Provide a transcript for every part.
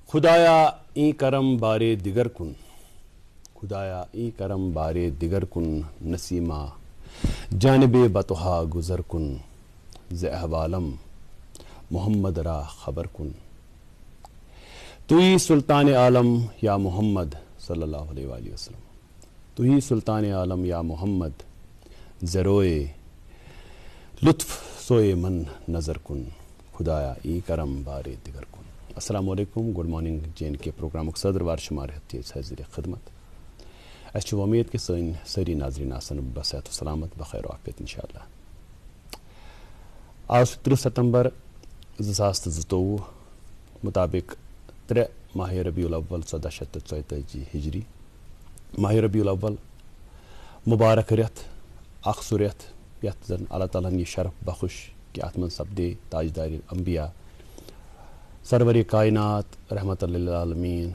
خدایا این کرم بارے دیگر کن، خدایا این کرم بارے دیگر کن، نسیمہ جانب بتہا گزر کن، ز احوالم محمد را خبر کن. توہی سلطان عالم یا محمد صلی اللہ علیہ وآلہ وسلم، توہی سلطان عالم یا محمد، زروئے لطف سوئے من نظر کن، خدایا ای کرم بارے دیگر کن. السلام علیکم، گڈ مارننگ JNK پروگرامک صدر وار شمار ہتھ حاضر خدمت. اس امید کہ سن ساری ناظرین آسن بصحت و سلامت بخیر و عافیت انشاءاللہ. آج 30 ستمبر 2022 مطابق 3 ماہ ربیع الاول 1444 ہجری. ماہ ربیع الاول مبارک رٮ۪تھ، اکھ سُہ رٮ۪تھ یتھ زن اللہ تعالیٰ ہن یہ شرف بخش کہ اتھ من سپدے تاجدار انبیاء سرور کائنات رحمت للعالمین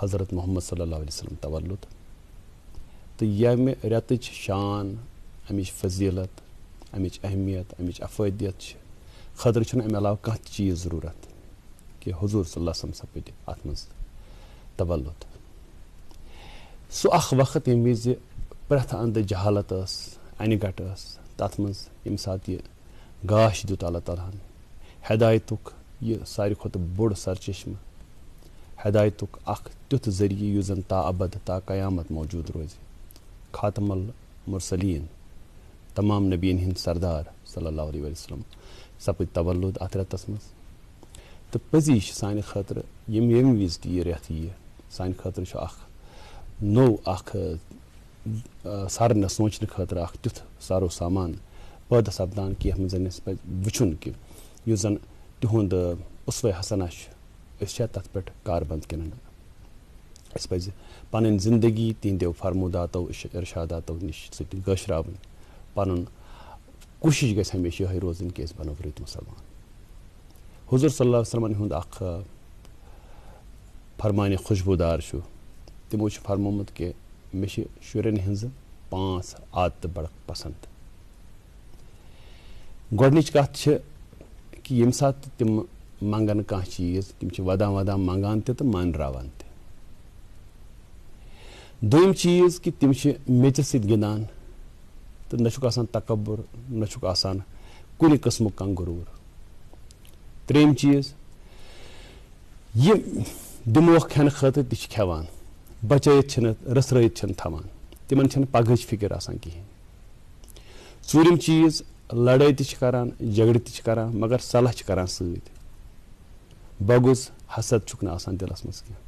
حضرت محمد صلی اللہ علیہ وسلم تولد. تو یمہ رٮ۪تٕچ شان، امچ فضیلت، امچ اہمیت، امچ افٲدیت خٲطرٕ چھُنہٕ امہِ علاوٕ کانٛہہ تہِ چیٖز ضروٗرت کہ حضور صلی اللہ علیہ وسلم سپدِ اتھ منٛز تولد. سُہ اکھ وقت ییٚمہِ وِزِ پرٛٮ۪تھ اندٕ جہالت ٲس، انہِ گٹ ٲس، تتھ منٛز ییٚمہِ ساتہٕ یہِ گاش دیُت اللہ تعالیٰ ہن ہدایتُک یہ ساروی کھۄتہٕ بوٚڑ سرچشمہٕ، ہدایتُک اکھ تیُتھ ذٔریعہٕ یُس زن تا ابد تا قیامت موجوٗد روزِ. خاتم المرسلین، تمام نبیین ہٕنٛدۍ سردار صلی اللہ علیہ وسلم سپٕدۍ تولد اتھ رٮ۪تس منٛز. تہٕ پٔزی چھِ سانہِ خٲطرٕ ییٚمہِ وِزِ تہِ یہِ رٮ۪تھ یِیہِ سانہِ خٲطرٕ چھُ اکھ نوٚو اکھ سارنہٕ سونٛچنہٕ خٲطرٕ اکھ تیُتھ سارو سامان پٲدٕ سپدان کہ یتھ منٛز زن اسہِ پزِ وٕچھُن کہ یُس زن تِہُنٛد اُسوے حسنہ چھُ، أسۍ چھا تتھ پٮ۪ٹھ کاربند کِنہٕ نہ. اسہِ پزِ پنٕنۍ زندگی تِہنٛدیو فرموٗداتو ارشاداتو نِش سۭتۍ گٲشراوٕنۍ. پنُن کوٗشش گژھِ ہمیشہِ یِہے روزٕنۍ کہ أسۍ بنو رٕتۍ مُسلمان. حضور صلی اللہ علیہ وسلمن ہُنٛد اکھ فرمانہِ خوشبوٗدار چھُ. تِمو چھُ فرمومُت کہ مےٚ چھِ شُرٮ۪ن ہِنٛزٕ 5 عادتہٕ بڑٕ پسنٛد. گۄڈنِچ کتھ چھِ کہ ییٚمہِ ساتہٕ تِم منگن کانٛہہ چیٖز تِم چھِ ودان ودان منگان تہِ تہٕ مانراوان تہِ. دوٚیِم چیٖز کہ تِم چھِ میٚژِ سۭتۍ گِنٛدان تہٕ نہ چھُکھ آسان تکبُر، نہ چھُکھ آسان کُنہِ قٕسمُک کانٛہہ غروٗر. ترٛیٚیِم چیٖز، یہِ دِموکھ کھٮ۪نہٕ خٲطرٕ تہِ چھِ کھٮ۪وان، بچٲیِتھ چھِنہٕ رٔژھرٲیِتھ چھِنہٕ تھاوان، تِمن چھنہٕ پگہٕچ فِکر آسان کِہینۍ. ژوٗرِم چیٖز، لڑٲے تہِ چھِ کران، جگڑٕ تہِ چھِ کران، مگر صلح چھِ کران سۭتۍ. بغض حسد چھُکھ نہٕ آسان دِلس منٛز کینٛہہ.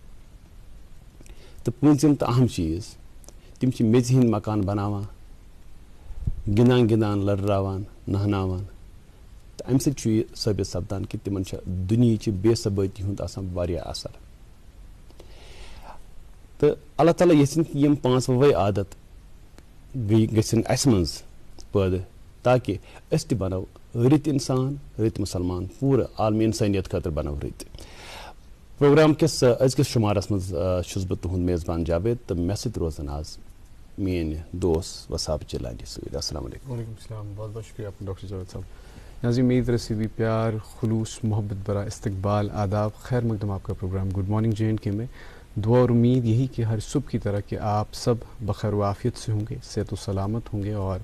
تہٕ پوٗنٛژِم تہٕ اہم چیٖز، تِم چھِ میٚژِ ہِنٛدۍ مکان بناوان، گِنٛدان گِنٛدان لڑراوان، نہناوان. تہٕ امہِ سۭتۍ چھُ یہِ ثٲبت سپدان کہ تِمن چھِ دُنیہِچہِ بے ثبٲتی ہُنٛد آسان واریاہ اثر. تہٕ اللہ تعالیٰ یژھِن کہ یِم 5 وَوَے عادت گژھن اسہِ منٛز پٲدٕ تاکہ أسۍ تہِ بنو رٕتۍ انسان، رٕتۍ مُسلمان، پوٗرٕ عالمی انسٲنیت خٲطرٕ بنو رٕتۍ. پروگرام کِس أزکِس شُمارس منٛز چھُس بہٕ تُہُنٛد میزبان جاوید تہٕ مےٚ سۭتۍ روزن آز میٲنۍ دوس وساب چِلانی سۭتۍ. السلام علیکم. وعلیکم السلام، بہت بہت شکریہ ڈاکٹر جاوید صاحب. ناظرین، میری طرف سے بھی پیار، خلوص، محبت برا استقبال، آداب، خیر مقدم آپ کا پروگرام گڈ مارننگ JNK میں. دعا اور امید یہی کہ ہر صبح کی طرح کہ آپ سب بخیر و عافیت سے ہوں گے، صحت و سلامت ہوں گے اور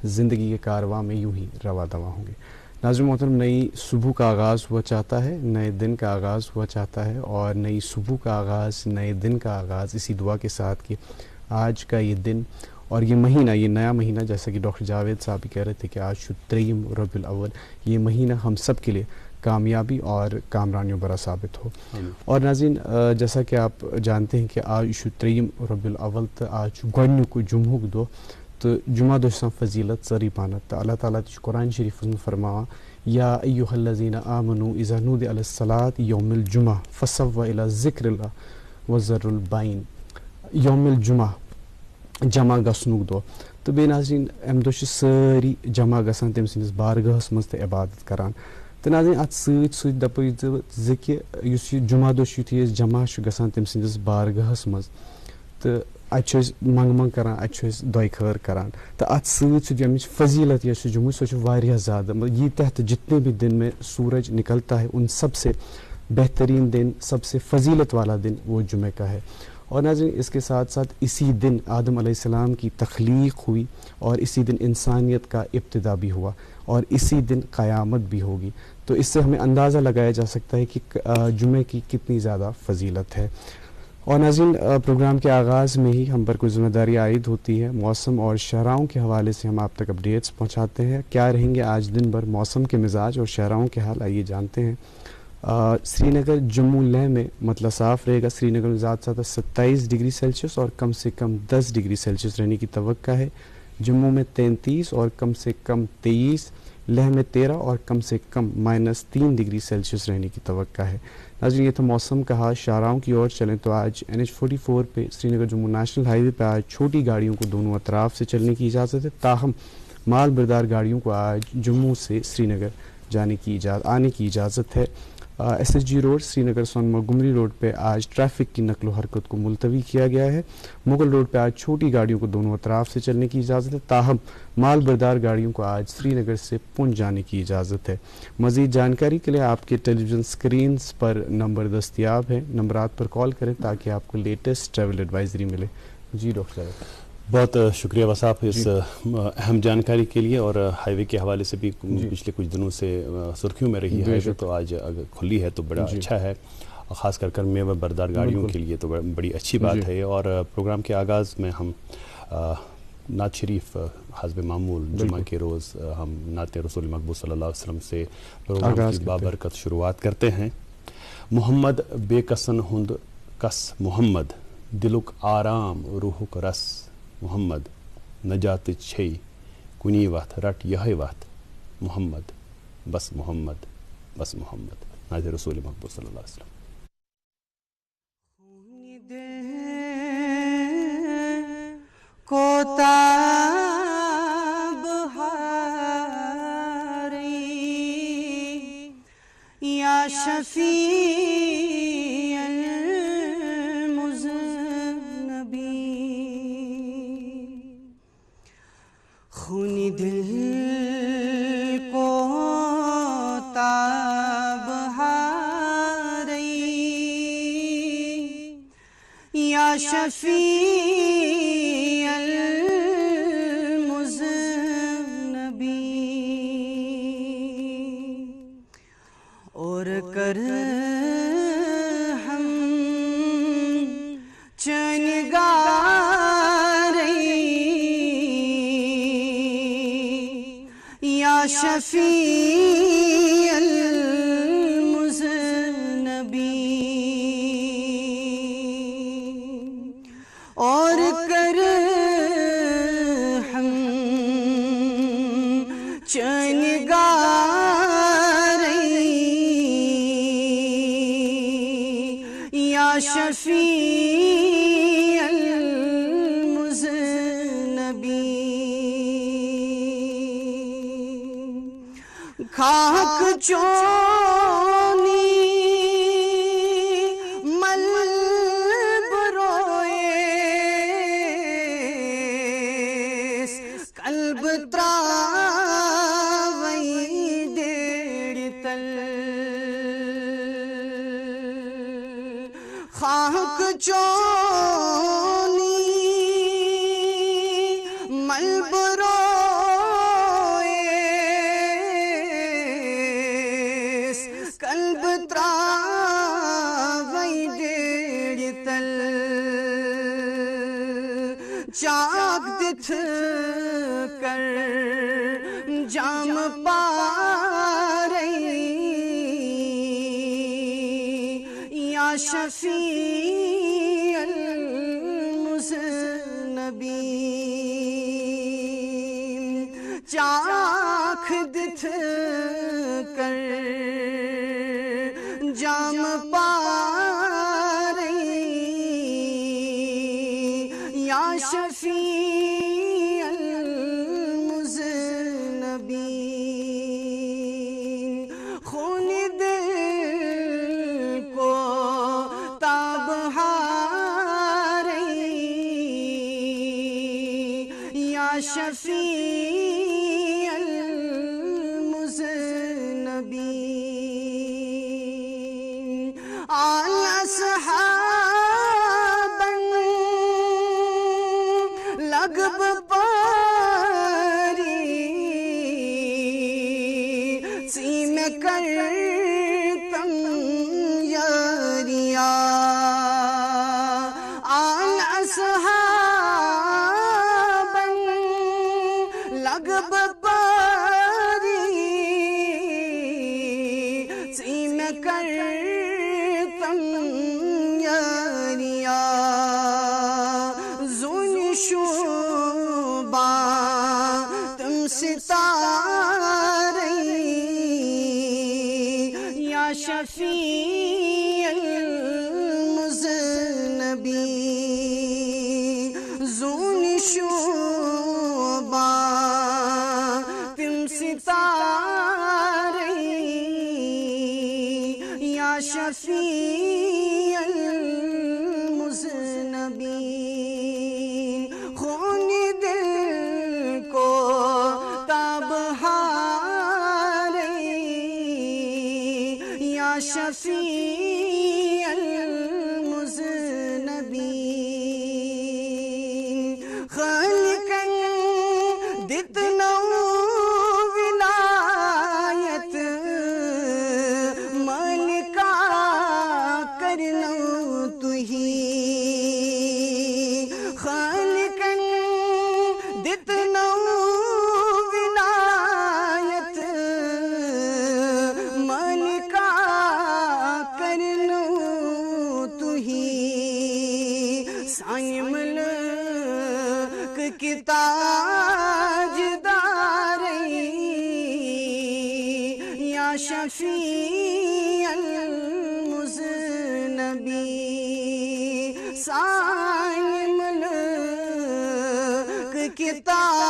زندگی کے کارواں میں یوں ہی رواں دواں ہوں گے. ناظرین محترم، نئی صبح کا آغاز ہوا چاہتا ہے، نئے دن کا آغاز ہوا چاہتا ہے، اور نئی صبح کا آغاز، نئے دن کا آغاز اسی دعا کے ساتھ کہ آج کا یہ دن اور یہ مہینہ، یہ نیا مہینہ، جیسا کہ ڈاکٹر جاوید صاحب بھی کہہ رہے تھے کہ آج 3 ربیع الاول، یہ مہینہ ہم سب کے لیے کامیابی اور کامرانیوں برا ثابت ہو. اور ناظرین، جیسا کہ آپ جانتے ہیں کہ آج 3 ربیع الاول تو آج گۄڈنیُک جمعہ دۄہ تو جمعہ دۄہ چھِ آسان فضیلت ژٔرٕے پہنتھ. تہٕ اللہ تعالیٰ تہِ چھُ قرآن شریٖفَس منٛز فرماوان یا ایُّہا الذیٖنَ آمنوا اذا نودی علی الصلاۃ یوم الجمعہ فصووا الی ذکر اللہ وذروا البیع. یوم الجمعہ جمع گژھنُک دۄہ. تہٕ بیٚیہِ ناظریٖن، اَمہِ دۄہ چھِ سٲری جمع گژھان تٔمۍ سٕنٛدِس بارگاہَس منٛز تہٕ عبادت کران. تہٕ ناظریٖن، اَتھ سۭتۍ سۭتۍ دَپٲیِو زِ کہِ یُس یہِ جمعہ دۄہ چھُ یُتھُے أسۍ جمع چھُ گژھان تٔمۍ سٕنٛدِس بارگاہَس منٛز تہٕ منگ منگ کران دۄیہِ خٲر کران تو ات سۭتۍ ییٚمِچ فضیلت یہ جموں سو واریاہ زیادہ یہ تحت جتنے بھی دن میں سورج نکلتا ہے ان سب سے بہترین دن سب سے فضیلت والا دن وہ جمعہ کا ہے. اور ناظرین اس کے ساتھ ساتھ اسی دن آدم علیہ السلام کی تخلیق ہوئی اور اسی دن انسانیت کا ابتدا بھی ہوا اور اسی دن قیامت بھی ہوگی. تو اس سے ہمیں اندازہ لگایا جا سکتا ہے کہ جمعے کی کتنی زیادہ فضیلت ہے. اور ناظرین پروگرام کے آغاز میں ہی ہم پر کوئی ذمہ داری عائد ہوتی ہے. موسم اور شہراؤں کے حوالے سے ہم آپ تک اپڈیٹس پہنچاتے ہیں. کیا رہیں گے آج دن بھر موسم کے مزاج اور شہراؤں کے حال, آئیے جانتے ہیں. سری نگر جموں لے میں مطلع صاف رہے گا. سری نگر میں زیادہ سے زیادہ 27 ڈگری سیلسیس اور کم سے کم 10 ڈگری سیلسیس رہنے کی توقع ہے. جموں میں 33 اور کم سے کم 23, لہ میں 13 اور کم سے کم -3 ڈگری سیلسیس رہنے کی توقع ہے. ناظرین یہ تھا موسم کا حال. شاہراہوں کی اور چلیں تو آج NH44 پہ سری نگر جموں نیشنل ہائی وے پہ آج چھوٹی گاڑیوں کو دونوں اطراف سے چلنے کی اجازت ہے, تاہم مال بردار گاڑیوں کو آج جموں سے سری نگر آنے کی اجازت ہے. SSG روڈ سری نگر سونمرگ روڈ پہ آج ٹریفک کی نقل و حرکت کو ملتوی کیا گیا ہے. مغل روڈ پہ آج چھوٹی گاڑیوں کو دونوں اطراف سے چلنے کی اجازت ہے, تاہم مال بردار گاڑیوں کو آج سری نگر سے پونچھ جانے کی اجازت ہے. مزید جانکاری کے لیے آپ کے ٹیلی ویژن سکرینز پر نمبر دستیاب ہیں, نمبرات پر کال کریں تاکہ آپ کو لیٹسٹ ٹریول ایڈوائزری ملے. جی ڈاکٹر صاحب بہت شکریہ وصاف اس اہم جانکاری کے لیے. اور ہائی وے کے حوالے سے بھی پچھلے کچھ دنوں سے سرخیوں میں رہی ہائی وے, تو آج اگر کھلی ہے تو بڑا اچھا ہے, خاص کر میوہ بردار گاڑیوں کے لیے تو بڑی اچھی بات ہے. اور پروگرام کے آغاز میں ہم نعت شریف حسب معمول جمعہ کے روز ہم نعت رسول مقبول صلی اللہ علیہ وسلم سے پروگرام کی بابرکت شروعات کرتے ہیں. محمد بے کسن ہند کس محمد, دلک آرام روحک رس محمد, نجات چھئی کنی وقت رٹ یہ وقت محمد, بس محمد بس محمد. نعت رسول مقبول صلی اللہ علیہ وسلم. کو تاب ہاری یا شفیع المذنبین, خون دل کو تاب ہاری یا شفیع المذنبین, اور کر ہم چنگاری یا شفیع المذنبین, اور کر ہم چنگاری یا شفیع المذنبین. خاک چونی مل برویس قلب تراوی دیر تل, خاک چونی مل برویس قلب تراوی دیر تل, چاک دتھ کر جام پاری یا شفیع المذنبین, چاک دتھ کر جام پاری یا شفیع المذنبین. خون دل کو تاب ہاری شفیع المذنبین آل اصحابا لغب پاری سیم کرتم یاریا آل اصحابا لغب پاری سیم کرتم یاریا زون شوبا تم ستارے یا شفیع المذنبین زون شوبا تم ستارے یا شفیع المذنبین خون دل کو تاب ہارے یا شفیع المذنبین خالقاً دتنو ولایت مالکا کرنو تہی خالقاً دتنو ولایت مالکا کرنو تہی سائیں ملک کی تاجداری یا شفیع المذنبین سائیں ملک کی تاجداری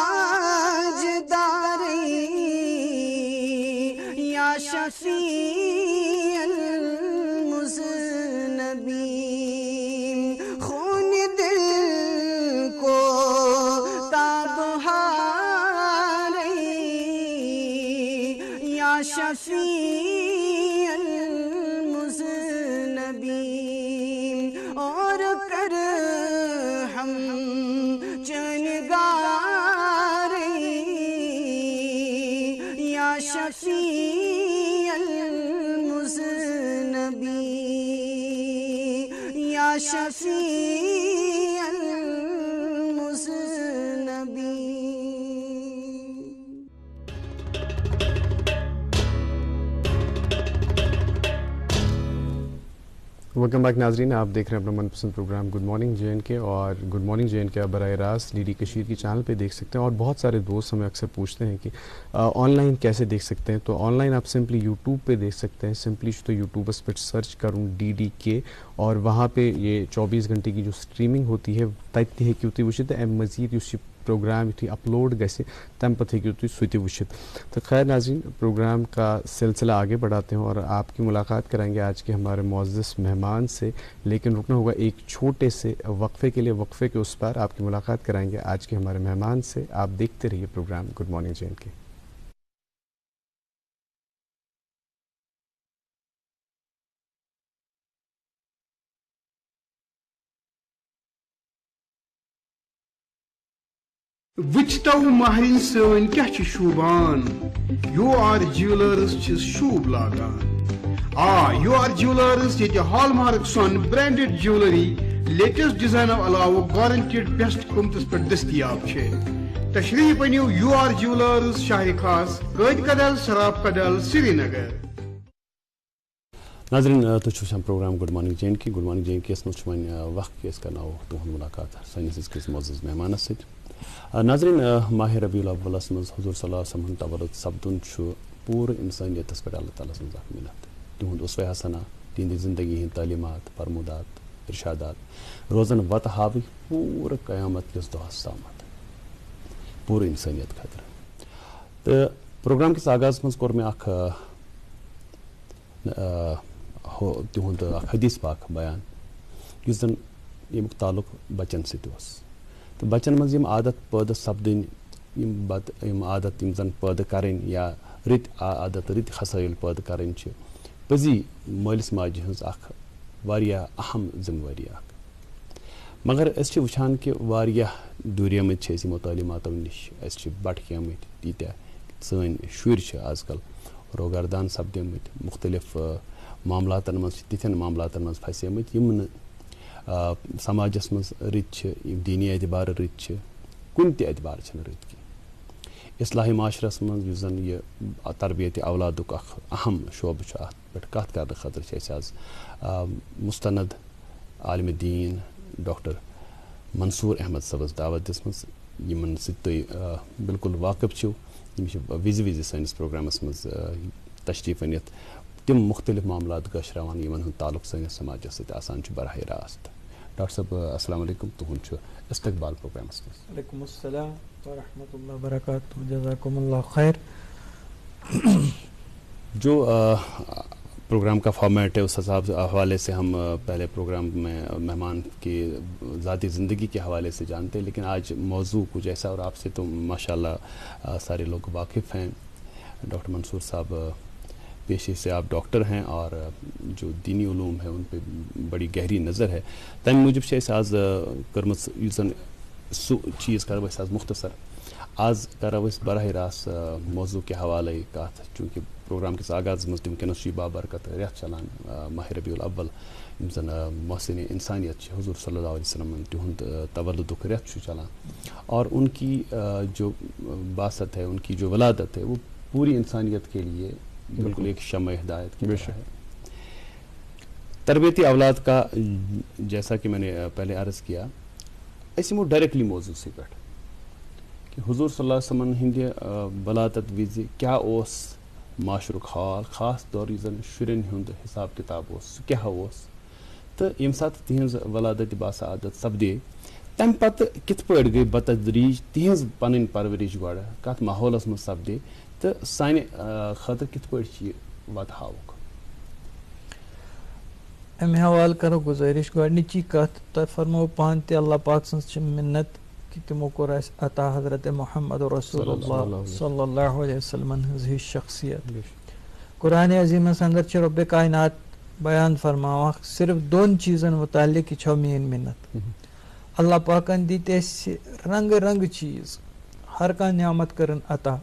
یا شفیع المذنبین خون دل کو تاب ہارے یا شفیع المذنبین اور کر ہم چنگارے یا شفیع المذنبین یا شفیع المذنبین. ویلکم بیک ناظرین، آپ دیکھ رہے ہیں اپنا من پسند programme good morning J N کے، اور گڈ مارننگ جے این کے آپ براہ راست ڈی ڈی کشیر کی چینل پہ دیکھ سکتے ہیں. اور بہت سارے دوست ہمیں اکثر پوچھتے ہیں کہ آن لائن کیسے دیکھ سکتے ہیں. تو آن لائن آپ سمپلی یوٹیوب پہ دیکھ سکتے ہیں. سمپلی تو یوٹیوبس پہ سرچ کروں DDK، اور وہاں پہ یہ 24 گھنٹے کی جو اسٹریمنگ ہوتی ہے تتہ ہیٚکِو تُہۍ وٕچھِتھ تہٕ اَمہِ مزید یُس یہ پروگرام یُتھُے اپلوڈ گژھِ تمہِ پتہٕ ہیٚکِو تُہۍ سُہ تہِ وٕچھِتھ. تو خیر ناظرین، پروگرام کا سلسلہ آگے بڑھاتے ہیں اور آپ کی ملاقات کرائیں گے آج کے ہمارے معزز مہمان سے. لیکن رکنا ہوگا ایک چھوٹے سے وقفے کے لیے. وقفے کے اس پر آپ کی ملاقات کرائیں گے آج کے ہمارے مہمان سے. آپ دیکھتے رہیے programme good morning J N کے. وچتو مہرین سن کیا شوبان یو آر جیولرز شوب لاگان. یو آر جیولرز یہ ہال مارک سون برانڈڈ جیولری لیٹسٹ ڈیزائن علاوہ گارنٹیڈ بیسٹ قیمتس پہ دستیاب ہے. تشریف انیو یو آر جیولرز شاہ خاص قید کدل سراب کدل سری نگر. ناظرین تُہۍ چھِو وٕچھان programme good morning J N کے. گڈ مارننگ جے این کے یس منٛز چھُ وۄنۍ وقت کہِ أسۍ کرناوو تُہُنٛد مُلاقات سٲنِس أزکِس معزز مہمانس سۭتۍ. ناظرین ماہ ربیع الاولس منٛز حضور صلی اللہ علیہ وسلم ہُنٛد تولد سپدُن چھُ پوٗرٕ اِنسٲنیتس پٮ۪ٹھ اللہ تعالیٰ سٕنٛز اکھ مِنت. تِہُنٛد اسوہ حسنہ، تِہنٛدِ زندگی ہٕنٛدۍ تعلیٖمات فرموٗدات ارشادات روزن وتہٕ ہاوٕے پوٗرٕ قیامت کِس دۄہس تامتھ پوٗرٕ اِنسٲنیت خٲطرٕ. تہٕ پروگرام کِس آغاز منٛز کوٚر مےٚ اکھ تِہُنٛد اکھ حدیث پاک بیان یُس زن ییٚمیُک تعلق بچن سۭتۍ اوس. تہٕ بچن منٛز یِم عادت پٲدٕ سپدٕنۍ یم عادت یم زن پٲدٕ کَرٕنۍ یا رٕتۍ عادت رٕتۍ خصٲیِل پٲدٕ کَرٕنۍ چھِ پٔزی مٲلِس ماجہِ ہٕنٛز اَکھ واریاہ اہم ذِمہٕ وٲری اَکھ. مگر أسۍ چھِ وٕچھان کہِ واریاہ دوٗریمٕتۍ چھِ أسۍ یِمو تعلیٖماتو نِش. أسۍ چھِ بَٹکیمٕتۍ تیٖتیاہ سٲنۍ شُرۍ چھِ آز کل روگردان سپدیمٕتۍ مُختلِف معاملاتن منٛز چھِ تِتھٮ۪ن معاملاتن منٛز پھسیمٕتۍ یِم نہٕ سماجس منٛز رٕتۍ چھِ یِم دیٖنی اعتبارٕ رٕتۍ چھِ کُنہِ تہِ اعتبارٕ چھِنہٕ رٕتۍ کینٛہہ. اصلاحی معاشرس منٛز یُس زن یہِ تربیتِ اولادُک اکھ اہم شعبہٕ چھُ اتھ پٮ۪ٹھ کتھ کرنہٕ خٲطرٕ چھِ أسۍ آز مستند عالمِ دیٖن ڈاکٹر منصوٗر احمد صٲبس دعوت دِژمٕژ یِمن سۭتۍ تُہۍ بالکُل واقف چھِو. یِم چھِ وِزِ وِزِ سٲنِس پروگرامس منٛز تشریٖف أنِتھ تِم مُختلِف معاملات گٲشراوان یِمن ہُنٛد تعلُق سٲنِس سماجس سۭتۍ آسان چھُ براہ راست. ڈاکٹر صٲب السلام علیکم. تُہُنٛد چھُ استقبال پروگرامس منٛز. وعلیکم السلام ورحمۃ اللہ وبرکاتہ. جزاکم اللہ خیر. جو پروگرام کا فارمیٹ ہے اس حوالے سے ہم پہلے پروگرام میں مہمان کی ذاتی زندگی کے حوالے سے جانتے ہیں، لیکن آج موضوع کچھ ایسا اور آپ سے تو ماشاءاللہ سارے لوگ واقف ہیں. ڈاکٹر منصور صاحب پیشے سے آپ ڈاکٹر ہیں اور جو دینی علوم ہے ان پہ بڑی گہری نظر ہے. تمہِ موٗجوٗب چھِ أسۍ آز کٔرمٕژ یُس زن سُہ چیٖز کرو أسۍ آز مختصر. آز کرو أسۍ براہ راست موضوع کے حوالے کتھ چوٗنٛکہِ پروگرام کِس آغازس منٛز تہِ وٕنکیٚنس چھُ بابرکت رٮ۪تھ چلان ماہِ ربیع الاول یِم زن محسن انسانیت چھِ حضور صلی اللہ علیہ وسلم تِہُنٛد تولدُک رٮ۪تھ چھُ چلان اور ان کی جو باست ہے ان کی جو ولادت ہے وہ پوری انسانیت کے لیے بالکل ایک شمع ہدایت کی طرح ہے. تربیتی اولاد کا جیسا کہ میں نے پہلے عرض کیا أسۍ یِمو ڈائریکٹلی موضوع سے پٮ۪ٹھ کہ حضور صلی اللہ علیہ وسلم ہِنٛدِ ولادت وِزِ کیٛاہ اوس معاشرُک حال، خاص طور یُس زن شُرٮ۪ن ہُنٛد حساب کِتاب اوس سُہ کیٛاہ اوس تہٕ ییٚمہِ ساتہٕ تِہنٛز ولادت باسعادت سپدے تمہِ پتہٕ کِتھ پٲٹھۍ گٔے بتدریٖج تِہنٛز پنٕنۍ پرورِش گۄڈٕ کتھ ماحولس منٛز سپدے تہٕ سانہِ خٲطرٕ کِتھ پٲٹھۍ چھِ یہِ وتہٕ ہاوُکھ. امہِ حوالہٕ کرو گُزٲرِش. گۄڈنِچی کتھ تۄہہِ فرمو پانہٕ تہِ اللہ پاک سٕنٛز چھِ مِنت کہ تِمو کوٚر اَسہِ عطا حضرت محمد رسول اللہ صلی اللہ علیہ وسلمن ہٕنٛز ہِش شخصیت. قرآنِ عظیٖمس انٛدر چھِ رۄبِ کاینات بیان فرماوان صرف دۄن چیٖزن مُتعلق یہِ چھو میٲنۍ مِنت. اللہ پاکن دِتۍ اَسہِ رنٛگہٕ رنٛگہٕ چیٖز، ہر کانٛہہ نعمت کٔرٕن عطا،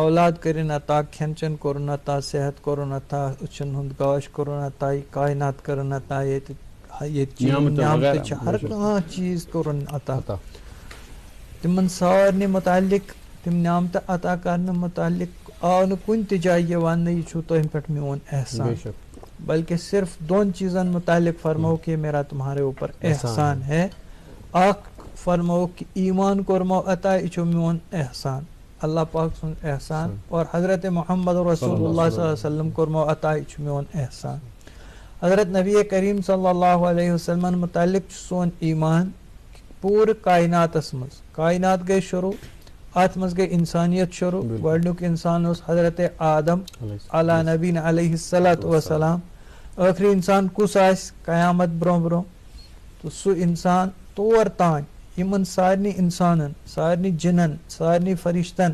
اولاد کٔرِنۍ عطا، کھٮ۪ن چٮ۪ن کوٚرُن عطا، صحت کوٚرُن عطا، أچھن ہُنٛد گاش کوٚرُن عطا، یہِ کاینات کٔرٕن عطا، ییٚتہِ نعمتہٕ چھِ ہر کانٛہہ چیٖز کوٚرُن عطا. تِمن سارنٕے مُتعلق تِم نعمتہٕ عطا کرنہٕ مُتعلق آو نہٕ کُنہِ تہِ جایہِ یہِ وننہٕ یہِ چھُو تۄہہِ پٮ۪ٹھ میون احسان، بلکہ صرف دۄن چیٖزن مُتعلق فرمو کہ میرا تمہارے اوپر احسان ہے. اکھ فرمو کہ ایمان کوٚرمو عطا یہِ چھُ میون احسان، اللہ پاک سُنٛد احسان، اور حضرت محمد رسول اللہ صلی اللہ علیہ وسلم کوٚرمو عطا یہِ چھُ میون احسان. حضرت نبی کریم صلی اللہ علیہ وسلمن مُتعلق چھُ سون ایمان پوٗرٕ کایناتس منٛز. کاینات گٔے شروٗع، اتھ منٛز گٔے انسانیت شروٗع. گۄڈنیُک انسان اوس حضرت آدم علیٰ نبیٖنہ علیہ الصلاۃ وسلام. ٲخری انسان کُس آسہِ قیامت برونٛہہ برونٛہہ تہٕ سُہ انسان تور تانۍ یِمن سارنٕے انسانن، سارنٕے جِنن، سارنٕے فرشتن،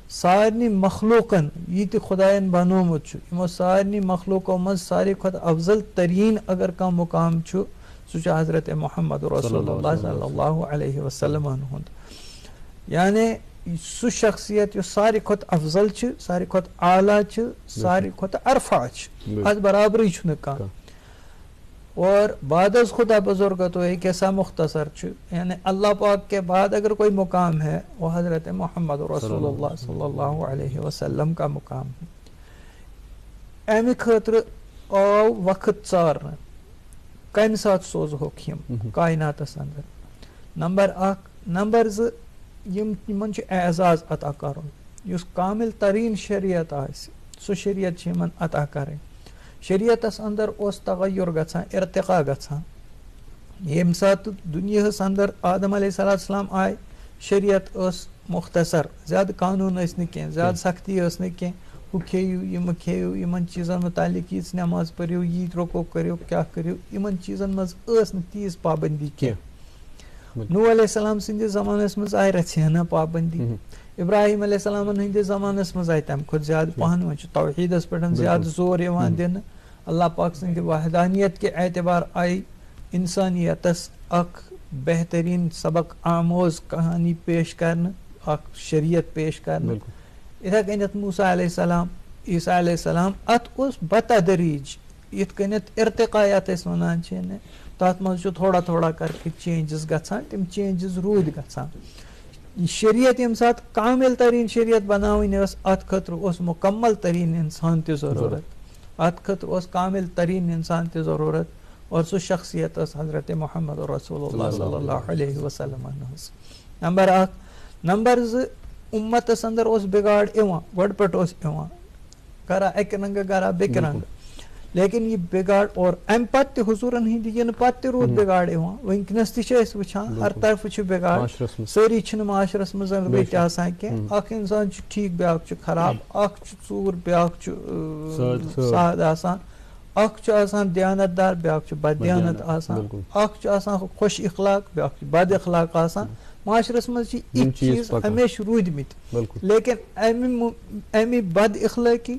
سارنٕے مخلوٗقن یہِ تہِ خۄداین بنومُت چھُ، یِمو سارنٕے مخلوٗقو منٛز ساروی کھۄتہٕ افضل تریٖن اگر کانٛہہ مُقام چھُ سُہ چھُ حضرت محمد رسول اللہ صلی اللہ علیہ وسلمن ہُنٛد. یعنی سُہ شخصیت یُس ساروی کھۄتہٕ افضل چھِ، ساروی کھۄتہٕ اعلیٰ چھِ، ساروی کھۄتہٕ عرفا چھِ، اتھ برابرٕے چھُنہٕ کانٛہہ. اور بعد از خدا بزرگ تو ایک ایسا مختصر چھُ، یعنی اللہ پاک کے بعد اگر کوئی مقام ہے وہ حضرت محمد رسول اللہ صلی اللہ علیہ وسلم کا مقام ہے. امہِ خٲطرٕ آو وقت ژارنہٕ کمہِ ساتہٕ سوزہوکھ یِم کایناتس انٛدر. نمبر اکھ. نمبر زٕ، یِمن چھُ اعزاز عطا کرُن. یُس کامل تریٖن شریعت آسہِ سُہ شریعت چھِ یِمن عطا کرٕنۍ. شریعتس انٛدر اوس تغیر گژھان، ارتقا گژھان. ییٚمہِ ساتہٕ دُنیاہس انٛدر آدم علیہ الصلوۃ والسلام آے شریعت ٲس مختصر، زیادٕ قانوٗن ٲسۍ نہٕ کینٛہہ، زیادٕ سختی ٲس نہٕ کینٛہہ. ہُہ کھیٚیِو یہِ مہٕ کھیٚیِو، یِمن چیٖزن مُتعلق ییٖژ نٮ۪ماز پٔرِو، ییٖتۍ رُکوٗع کٔرِو، کیٛاہ کٔرِو، یِمن چیٖزن منٛز ٲس نہٕ تیٖژ پابنٛدی کینٛہہ. نوح علیہ السلام سٕنٛدِس زمانس منٛز آیہِ رژھِ ہنا پابنٛدی. ابراہیم علیہ السلام ہندس زمانس مز آئی تمہ کھت زیادہ پہن وۄنۍ چھُ توحیدس پٮ۪ٹھ زیادہ زور یِوان دِنہٕ اللہ پاک سٕنٛدِ وحدانیت کے اعتبار آئی انسانیتس اکھ بہترین سبق آموز کہانی پیش کرنہٕ اکھ شریعت پیش کرنہٕ یِتھے کٔنٮ۪تھ موسیٰ علیہ السلام عیسیٰ علیہ السلام اتھ اوس بتدریج یِتھ کٔنٮ۪تھ ارتقا یتھ أسۍ ونان چھِ نہ تتھ منٛز چھُ تھوڑا تھوڑا کر کے چینجز گژھان تِم چینجز روٗدۍ گژھان شریعت ییٚمہِ ساتہٕ کامل ترین شریعت بناوٕنۍ ٲس اتھ خٲطرٕ اوس مکمل ترین انسان تہِ ضروٗرت اتھ خٲطرٕ اوس کامل ترین انسان تہِ ضروٗرت اور سُہ شخصیت ٲس حضرت محمد رسول اللہ صلی اللہ علیہ وسلم ہٕنٛز نمبر اکھ نمبر زٕ اُمتس اندر اوس بگاڑ یِوان گۄڈٕ پٮ۪ٹھ اوس یِوان کرا اکہِ رنگہٕ کرا بیٚکہِ رنگہٕ لیکن یہ بگاڑ اور امہِ پتہٕ تہِ حضوٗرن ہٕنٛدِ یِنہٕ پتہٕ تہِ روٗد بگاڑ یِوان وٕنکیٚنس تہِ چھِ أسۍ وٕچھان ہر طرفہٕ چھُ بگاڑ سٲری چھِنہٕ معاشرس منٛز رٔتۍ تہِ آسان کینٛہہ اکھ انسان چھُ ٹھیٖک بیٛاکھ چھُ خراب اکھ چھُ ژوٗر بیٛاکھ چھُ ساد آسان اکھ چھُ آسان دیانت دار بیٛاکھ چھُ بددیانت آسان اکھ چھُ آسان خۄش اخلاق بیٛاکھ چھُ بد اخلاق آسان معاشرس منٛز چھِ یِتھۍ چیٖز ہمیشہِ روٗدۍمٕتۍ لیکن امہِ بد اخلٲقی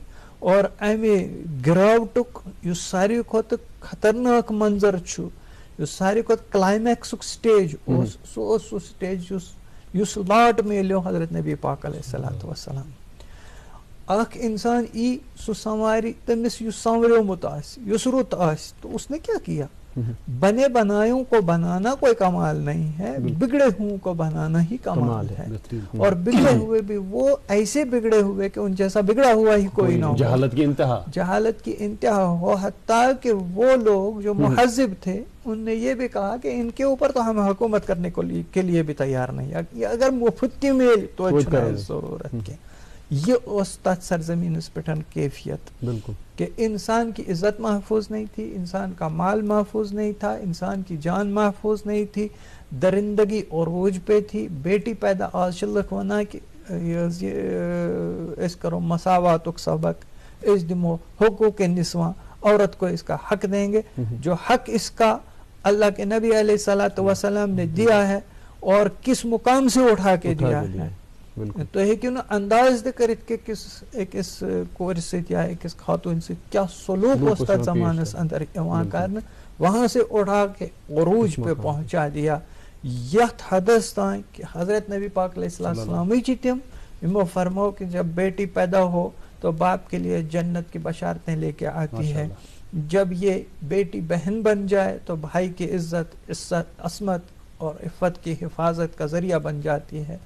اور امہِ گراوٹُک یُس ساروی کھۄتہٕ خطرناک منظر چھُ یُس ساروی کھۄتہٕ کلایمیکسُک سٹیج اوس سُہ اوس سُہ سٹیج یُس لاٹ میلیو حضرت نبی پاک علیہ الصلوۃ والسلام اکھ انسان ای سُہ سنوارِ تٔمِس یُس سنوریومُت آسہِ یُس رُت آسہِ تو اس نے کیا کیا بنے بنایوں کو بنانا کوئی کمال نہیں ہے بگڑے ہوں کو بنانا ہی کمال ہے اور بگڑے ہوئے بھی وہ ایسے بگڑے ہوئے کہ ان جیسا بگڑا ہوا ہی کوئی نہ ہو جہالت کی انتہا ہو حتیٰ کہ وہ لوگ جو مہذب تھے ان نے یہ بھی کہا کہ ان کے اوپر تو ہم حکومت کرنے کے لیے بھی تیار نہیں اگر مفت کی میل تو ضرورت کے یہ اس تت سرزمینس پہ کیفیت بالکل کہ انسان کی عزت محفوظ نہیں تھی انسان کا مال محفوظ نہیں تھا انسان کی جان محفوظ نہیں تھی درندگی عروج پہ تھی بیٹی پیدا آج لکھ ونا کہ اس کرو مساواتک سبق اس دمو حقوق نسواں عورت کو اس کا حق دیں گے جو حق اس کا اللہ کے نبی علیہ الصلوۃ والسلام نے دیا ہے اور کس مقام سے اٹھا کے دیا ہے تو ہیٚکِو نہٕ انداز تہِ کٔرِتھ کہ أکِس کورِ سۭتۍ یا أکِس خاتوٗنہِ سۭتۍ کیٛاہ سلوٗک اوس تتھ زمانس اندر یِوان کرنہٕ وہاں سے اٹھا کے عروج پہ پہنچا دیا یتھ حدس تام کہ حضرت نبی پاک علیہ السلام چھِ تِم یِمو فرمو کہ جب بیٹی پیدا ہو تو باپ کے لیے جنت کی بشارتیں لے کے آتی ہے جب یہ بیٹی بہن بن جائے تو بھائی کی عزت عصمت اور عفت کی حفاظت کا ذریعہ بن جاتی ہے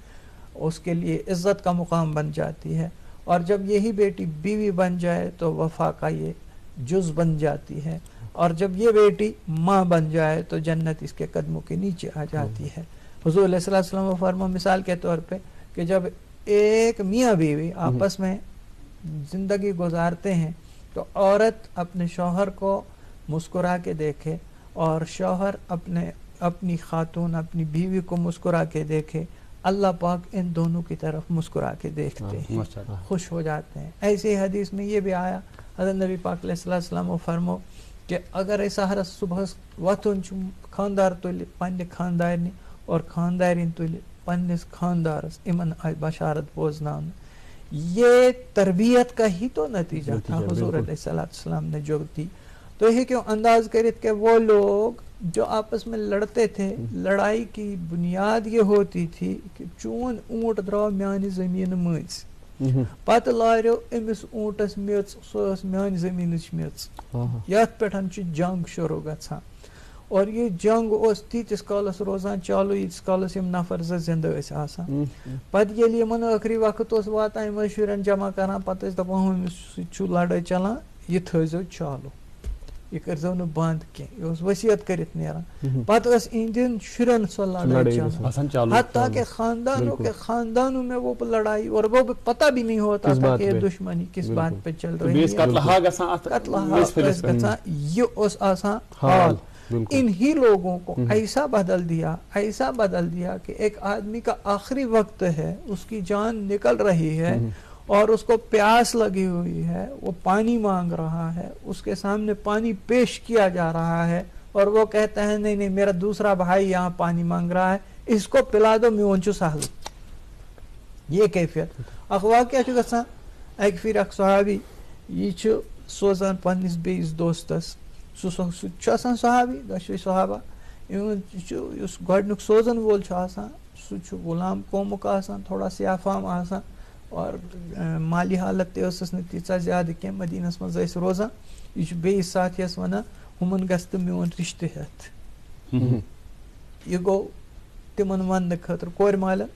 اس کے لیے عزت کا مقام بن جاتی ہے اور جب یہی بیٹی بیوی بن جائے تو وفا کا یہ جز بن جاتی ہے اور جب یہ بیٹی ماں بن جائے تو جنت اس کے قدموں کے نیچے آ جاتی ہے حضور علیہ السلام فرما مثال کے طور پہ کہ جب ایک میاں بیوی آپس میں زندگی گزارتے ہیں تو عورت اپنے شوہر کو مسکرا کے دیکھے اور شوہر اپنی خاتون اپنی بیوی کو مسکرا کے دیکھے اللہ پاک ان دونوں کی طرف مسکرا کے دیکھتے ہیں خوش ہو جاتے ہیں ایسے ہی حدیث میں یہ بھی آیا حضرت نبی پاک علیہ السلام و فرمو کہ اگر سحرس صبح وتھن خاندار تل پنہ خاندارنہ اور خاندارین تل پنس خاندارس امن آئی بشارت بوزنان یہ تربیت کا ہی تو نتیجہ تھا حضور علیہ السلام نے جو دی تو یہ کیوں انداز کرت کہ وہ لوگ جو آپس میں لڑتے تھے لڑائی کی بنیاد یہ ہوتی تھی کہ چون اونٹ درو میانہ زمین مز پتہ لاریو امس اونٹس میژ سو میانہ زمین میژ یت پہ جنگ شروع گژھان اور یہ جنگ اس تیتس کالس روزان چالو یتس کالس یم نفر زندہ آسان پتہ ییٚلہِ یمن ٲخری وقت اوس واتان یم شرین جمع کران پتہ ٲسۍ دپان ہُمِس سۭتۍ چھُ لڑٲے چلان یہ تھٲیزیو چالو یہ کرزو نہٕ بند کینٛہہ یہ وصیت کرت نیران پتہ ٲس اہندین شرین سۄ لڑائی چلان حتیٰ کہ خاندانوں میں وہ لڑائی اور وہ پتہ بھی نہیں ہوتا تھا کہ یہ دشمنی کس بات پہ چل رہی ہے یہ اس آسان حال انہی لوگوں کو ایسا بدل دیا کہ ایک آدمی کا آخری وقت ہے اس کی جان نکل رہی ہے اور اس کو پیاس لگی ہوئی ہے وہ پانی مانگ رہا ہے اس کے سامنے پانی پیش کیا جا رہا ہے اور وہ کہتا ہے نہیں میرا دوسرا بھائی یہاں پانی مانگ رہا ہے اس کو پلا دو میون چھ سہل یہ کیفیت اخ واقعہ چھُ گژھان اکہِ پھِرِ اکھ صحابی یہِ چھُ سوزان پننِس بیٚیِس دوستس سُہ چھُ آسان صحابی دۄشوے صحابہ یِمن چھُ یُس گۄڈنیُک سوزن وول چھُ آسان سُہ چھُ غلام قومُک آسان تھوڑا سیاہ فام آسان اور مالی حالت تہِ ٲسٕس نہٕ تیٖژاہ زیادٕ کینٛہہ مدیٖنس منٛز ٲسۍ روزان یہِ چھُ بیٚیِس ساتھیَس وَنان ہُمن گژھِ تہٕ میون رِشتہٕ ہٮ۪تھ یہِ گوٚو تِمن وننہٕ خٲطرٕ کورِ مالٮ۪ن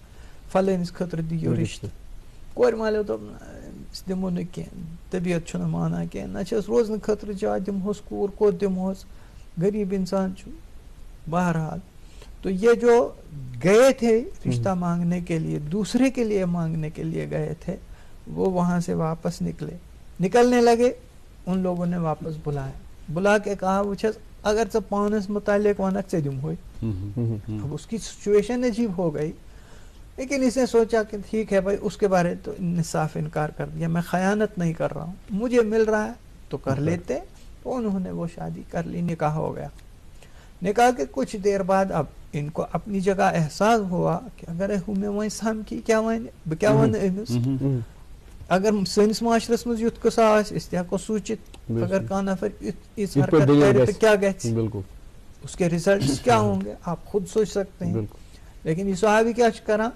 فلٲنِس خٲطرٕ دِیِو رِشتہٕ کورِ مالیو دوٚپ أسۍ دِمو نہٕ کینٛہہ طبیعت چھُنہٕ مانان کینٛہہ نہ چھِ أسۍ روزنہٕ خٲطرٕ جاے دِمہوس کوٗر کوٚت دِمہوس غریٖب اِنسان چھُ بہرحال تو یہ جو گئے تھے رشتہ مانگنے کے لیے دوسرے کے لیے مانگنے کے لیے گئے تھے وہ وہاں سے واپس نکلنے لگے ان لوگوں نے واپس بلا کے کہا وچھس اگر ژٕ پانس متعلق ونکھ ژےٚ دِمہوے اب اس کی سچویشن عجیب ہو گئی لیکن اس نے سوچا کہ ٹھیک ہے بھائی اس کے بارے تو صاف انکار کر دیا میں خیانت نہیں کر رہا ہوں مجھے مل رہا ہے تو کر لیتے تو انہوں نے وہ شادی کر لی نکاح ہو گیا نکاح کے کچھ دیر بعد اب ان کو اپنی جگہ احساس ہوا کہ اگر ہمیں وہیں سمکھی کیا بہٕ کیٛاہ وَنہٕ أمِس اگر سٲنِس معاشرس منٛز یُتھ قصہ آسہِ أسۍ تہِ ہٮ۪کو سوٗنٛچِتھ اگر کانٛہہ نفر یِژھ حرکت کرِ تو کیا گژھِ اس کے ریزلٹس کیا ہوں گے آپ خود سوچ سکتے ہیں لیکن یہ صحابی کیا چھُ کران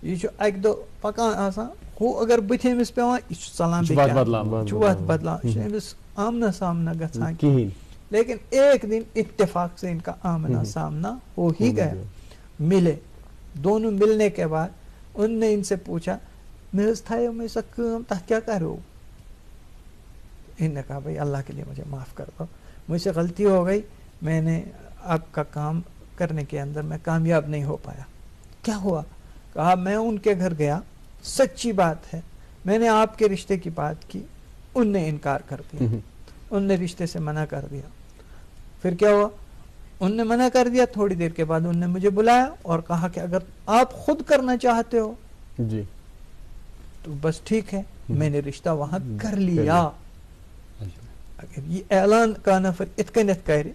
یہ چھُ اکہِ دۄہ پکان آسان ہُہ اگر بٕتھِ أمِس پیوان یہِ چھُ ژلان چھُ وتھ بدلاوان یہِ چھُنہٕ أمِس آمنا سامنا گژھان کِہیٖنۍ لیکن ایک دن اتفاق سے ان کا آمنا سامنا ہو ہی گیا ملے دونوں ملنے کے بعد ان نے ان سے پوچھا میں تھایو میں سا کام تہ کیا کرو انہوں نے کہا بھائی اللہ کے لیے مجھے معاف کر دو مجھ سے غلطی ہو گئی میں نے آپ کا کام کرنے کے اندر میں کامیاب نہیں ہو پایا کیا ہوا کہا میں ان کے گھر گیا سچی بات ہے میں نے آپ کے رشتے کی بات کی ان نے انکار کر دیا ان نے رشتے سے منع کر دیا پھر کیا ہوا ان نے منع کر دیا تھوڑی دیر کے بعد ان نے مجھے بلایا اور کہا کہ اگر آپ خود کرنا چاہتے ہو جی تو بس ٹھیک ہے میں نے رشتہ وہاں کر لیا اگر یہ اعلان کا نفر ات کنیتھ کرِ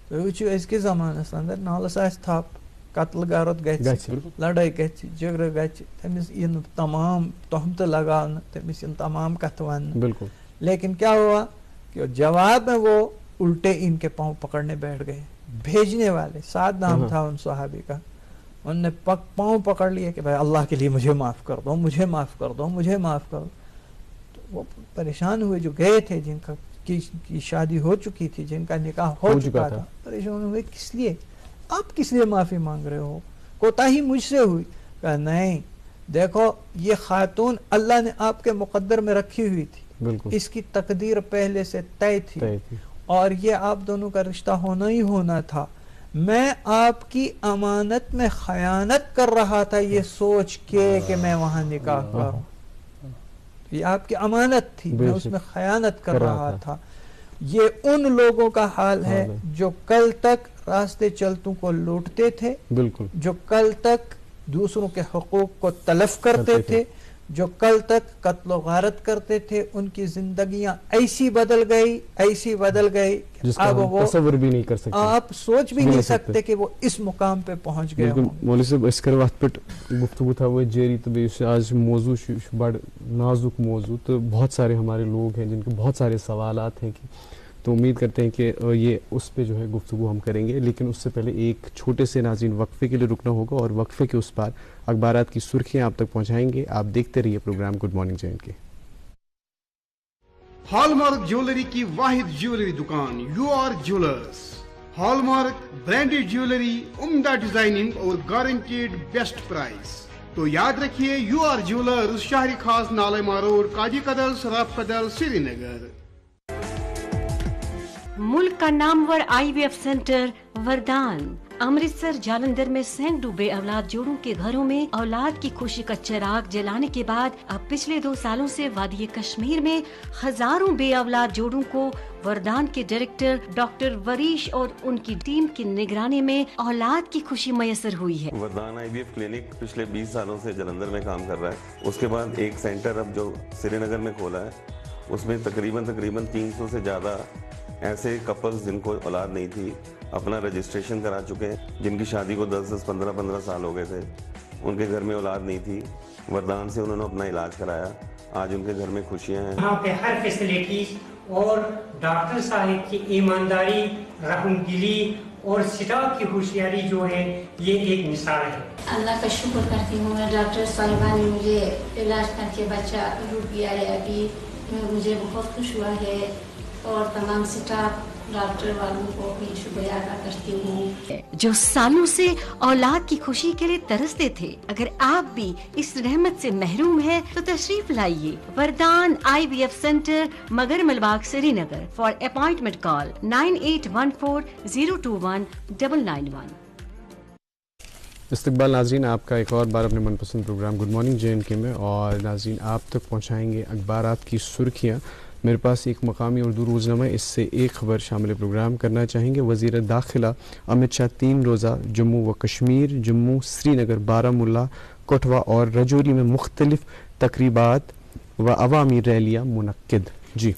تو وچھو أزکِس زمانس اندر نالس آسہِ تھپ قتل غارت گژھِ لڑٲے گژھِ جھگڑٕ گژھِ تٔمِس یِن تمام تہمتہٕ لگاونہٕ تٔمِس یِن تمام کتھٕ وننہٕ بالکل لیکن کیا ہوا کہ جواب میں وہ الٹے ان کے پاؤں پکڑنے بیٹھ گئے بھیجنے والے ساتھ نام تھا ان صحابی کا انہوں نے پاؤں پکڑ لیے کہ بھائی اللہ کے لیے مجھے معاف کر دو مجھے معاف کر دو مجھے معاف کر دو تو وہ پریشان ہوئے جو گئے تھے جن کا کی شادی ہو چکی تھی جن کا نکاح ہو چکا تھا پریشان ہوئے کس لیے آپ کس لیے معافی مانگ رہے ہو کوتاہی مجھ سے ہوئی کہا نہیں دیکھو یہ خاتون اللہ نے آپ کے مقدر میں رکھی ہوئی تھی اس کی تقدیر پہلے سے طے تھی اور یہ آپ دونوں کا رشتہ ہونا ہی ہونا تھا میں آپ کی امانت میں خیانت کر رہا تھا یہ سوچ کے کہ میں وہاں نکاح کروں یہ آپ کی امانت تھی میں اس میں خیانت کر رہا تھا یہ ان لوگوں کا حال ہے جو کل تک راستے چلتوں کو لوٹتے تھے جو کل تک دوسروں کے حقوق کو تلف کرتے تھے جو کل تک قتل و غارت کرتے تھے ان کی زندگیاں ایسی بدل گئی اب وہ تصور بھی نہیں کر سکتے آپ سوچ بھی نہیں سکتے کہ وہ اس مقام پہ پہنچ گئے ہوں مولوی صاحب اس کرو ات پہ گفتگو تھا جاری تو آج موضوع بڑ نازک موضوع تو بہت سارے ہمارے لوگ ہیں جن کے بہت سارے سوالات ہیں تو امید کرتے ہیں کہ یہ اس پہ جو ہے گفتگو ہم کریں گے لیکن اس سے پہلے ایک چھوٹے سے ناظرین وقفے کے لیے رکنا ہوگا اور وقفے کے اس پار اخبارات کی سرخیاں آپ تک پہنچائیں گے آپ دیکھتے رہیے programme good morning J and K hallmark jewellery کی واحد جیولری دکان you are jewellers hallmark branded jewellery عمدہ ڈیزائننگ اور گارنٹیڈ بیسٹ پرائز تو یاد رکھیے یو آر جیولرز شہری خاص نالما روڈ کاجی کدل سراف کدل سری نگر ملک کا نامور آئی وی ایف سینٹر وردان امرتسر جالندھر میں سینکڑوں بے اولاد جوڑوں کے گھروں میں اولاد کی خوشی کا چراغ جلانے کے بعد اب پچھلے 2 سالوں سے وادی کشمیر میں ہزاروں بے اولاد جوڑوں کو وردان کے ڈائریکٹر ڈاکٹر وریش اور ان کی ٹیم کی نگرانی میں اولاد کی خوشی میسر ہوئی ہے. وردان آئی وی ایف کلینک پچھلے 20 سالوں سے جلندھر میں کام کر رہا ہے. اس کے بعد ایک سینٹر اب جو سری نگر میں کھولا ہے اس میں تقریباً 300 سے زیادہ ایسے کپلز جن کو اولاد نہیں تھی اپنا رجسٹریشن کرا چکے ہیں, جن کی شادی کو 10-15 سال ہو گئے تھے. ان کے گھر میں اولاد نہیں تھی, وردان سے انہوں نے اپنا علاج کرایا, آج ان کے گھر میں خوشیاں ہیں. یہاں پہ ہر فیسلٹیز اور ڈاکٹر صاحب کی ایمانداری, رحم دلی اور اسٹاف کی ہوشیاری جو ہے یہ ایک مثال ہے. اللہ کا شکر کرتی ہوں میں, ڈاکٹر صاحبہ نے مجھے علاج کر کے بچہ روپیہ ہے ابھی, مجھے بہت خوش ہوا ہے, اور تمام اسٹاف ڈاکٹر والوں کو بھی شکریہ ادا کرتی ہوں جو سالوں سے اولاد کی خوشی کے لیے ترستے تھے. اگر آپ بھی اس رحمت سے محروم ہیں تو تشریف لائیے وردان IVF سینٹر, مگر ملباغ, سری نگر. فار اپوائنٹمنٹ کال 9814021991. استقبال ناظرین آپ کا ایک اور بار اپنے من پسند پروگرام گڈ مارننگ JNK میں, اور ناظرین آپ تک پہنچائیں گے اخبارات کی سرخیاں. میرے پاس ایک مقامی اردو روزنامہ, اس سے ایک خبر شامل پروگرام کرنا چاہیں گے. وزیر داخلہ امت شاہ 3 روزہ جموں و کشمیر, جموں, سری نگر, بارہمولہ, کٹھوا اور رجوری میں مختلف تقریبات و عوامی ریلیاں منعقد. جی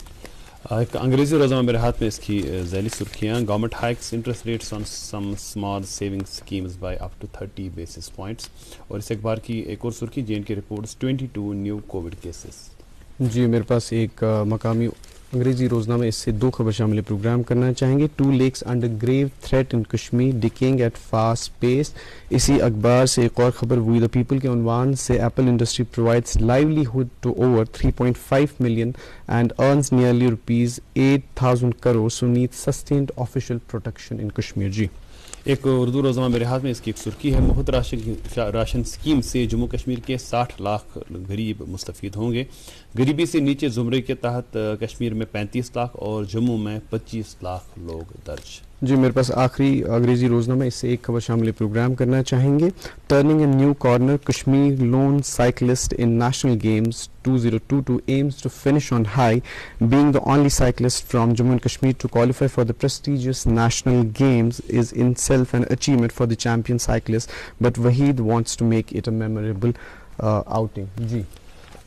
ایک انگریزی روزنامہ میرے ہاتھ میں, اس کی ذیلی سرخیاں. Government hikes interest rates on some small saving schemes by up to 30 basis points. اور اس اخبار کی ایک اور سرخی, JNK reports 22 new Covid cases. جی میرے پاس ایک مقامی انگریزی روزنامہ, اس سے 2 خبر شامل پروگرام کرنا چاہیں گے. 2 lakes under grave threat in Kashmir decaying at fast pace. اسی اخبار سے ایک اور خبر وی دا پیپل کے عنوان سے, apple industry provides livelihood to over 3.5 million and earns nearly ₹8,000 crore, so need sustained official protection in Kashmir. جی ایک اردو روزنامہ میرے ہاتھ میں, اس کی ایک سرخی ہے, مفت راشن اسکیم سے جموں کشمیر کے 60 لاکھ غریب مستفید ہوں گے. غریبی سے نیچے زمرے کے تحت کشمیر میں 35 لاکھ اور جموں میں 25 لاکھ لوگ درج. جی میرے پاس آخری انگریزی روزنامہ, اس سے ایک خبر شامل پروگرام کرنا چاہیں گے. Turning a new corner, Kashmir lone cyclist in national games 2022 aims to finish on high, being the only cyclist from Jammu and Kashmir to qualify for the prestigious national games is in itself an achievement for the champion cyclist, but Waheed wants to make it a memorable outing. جی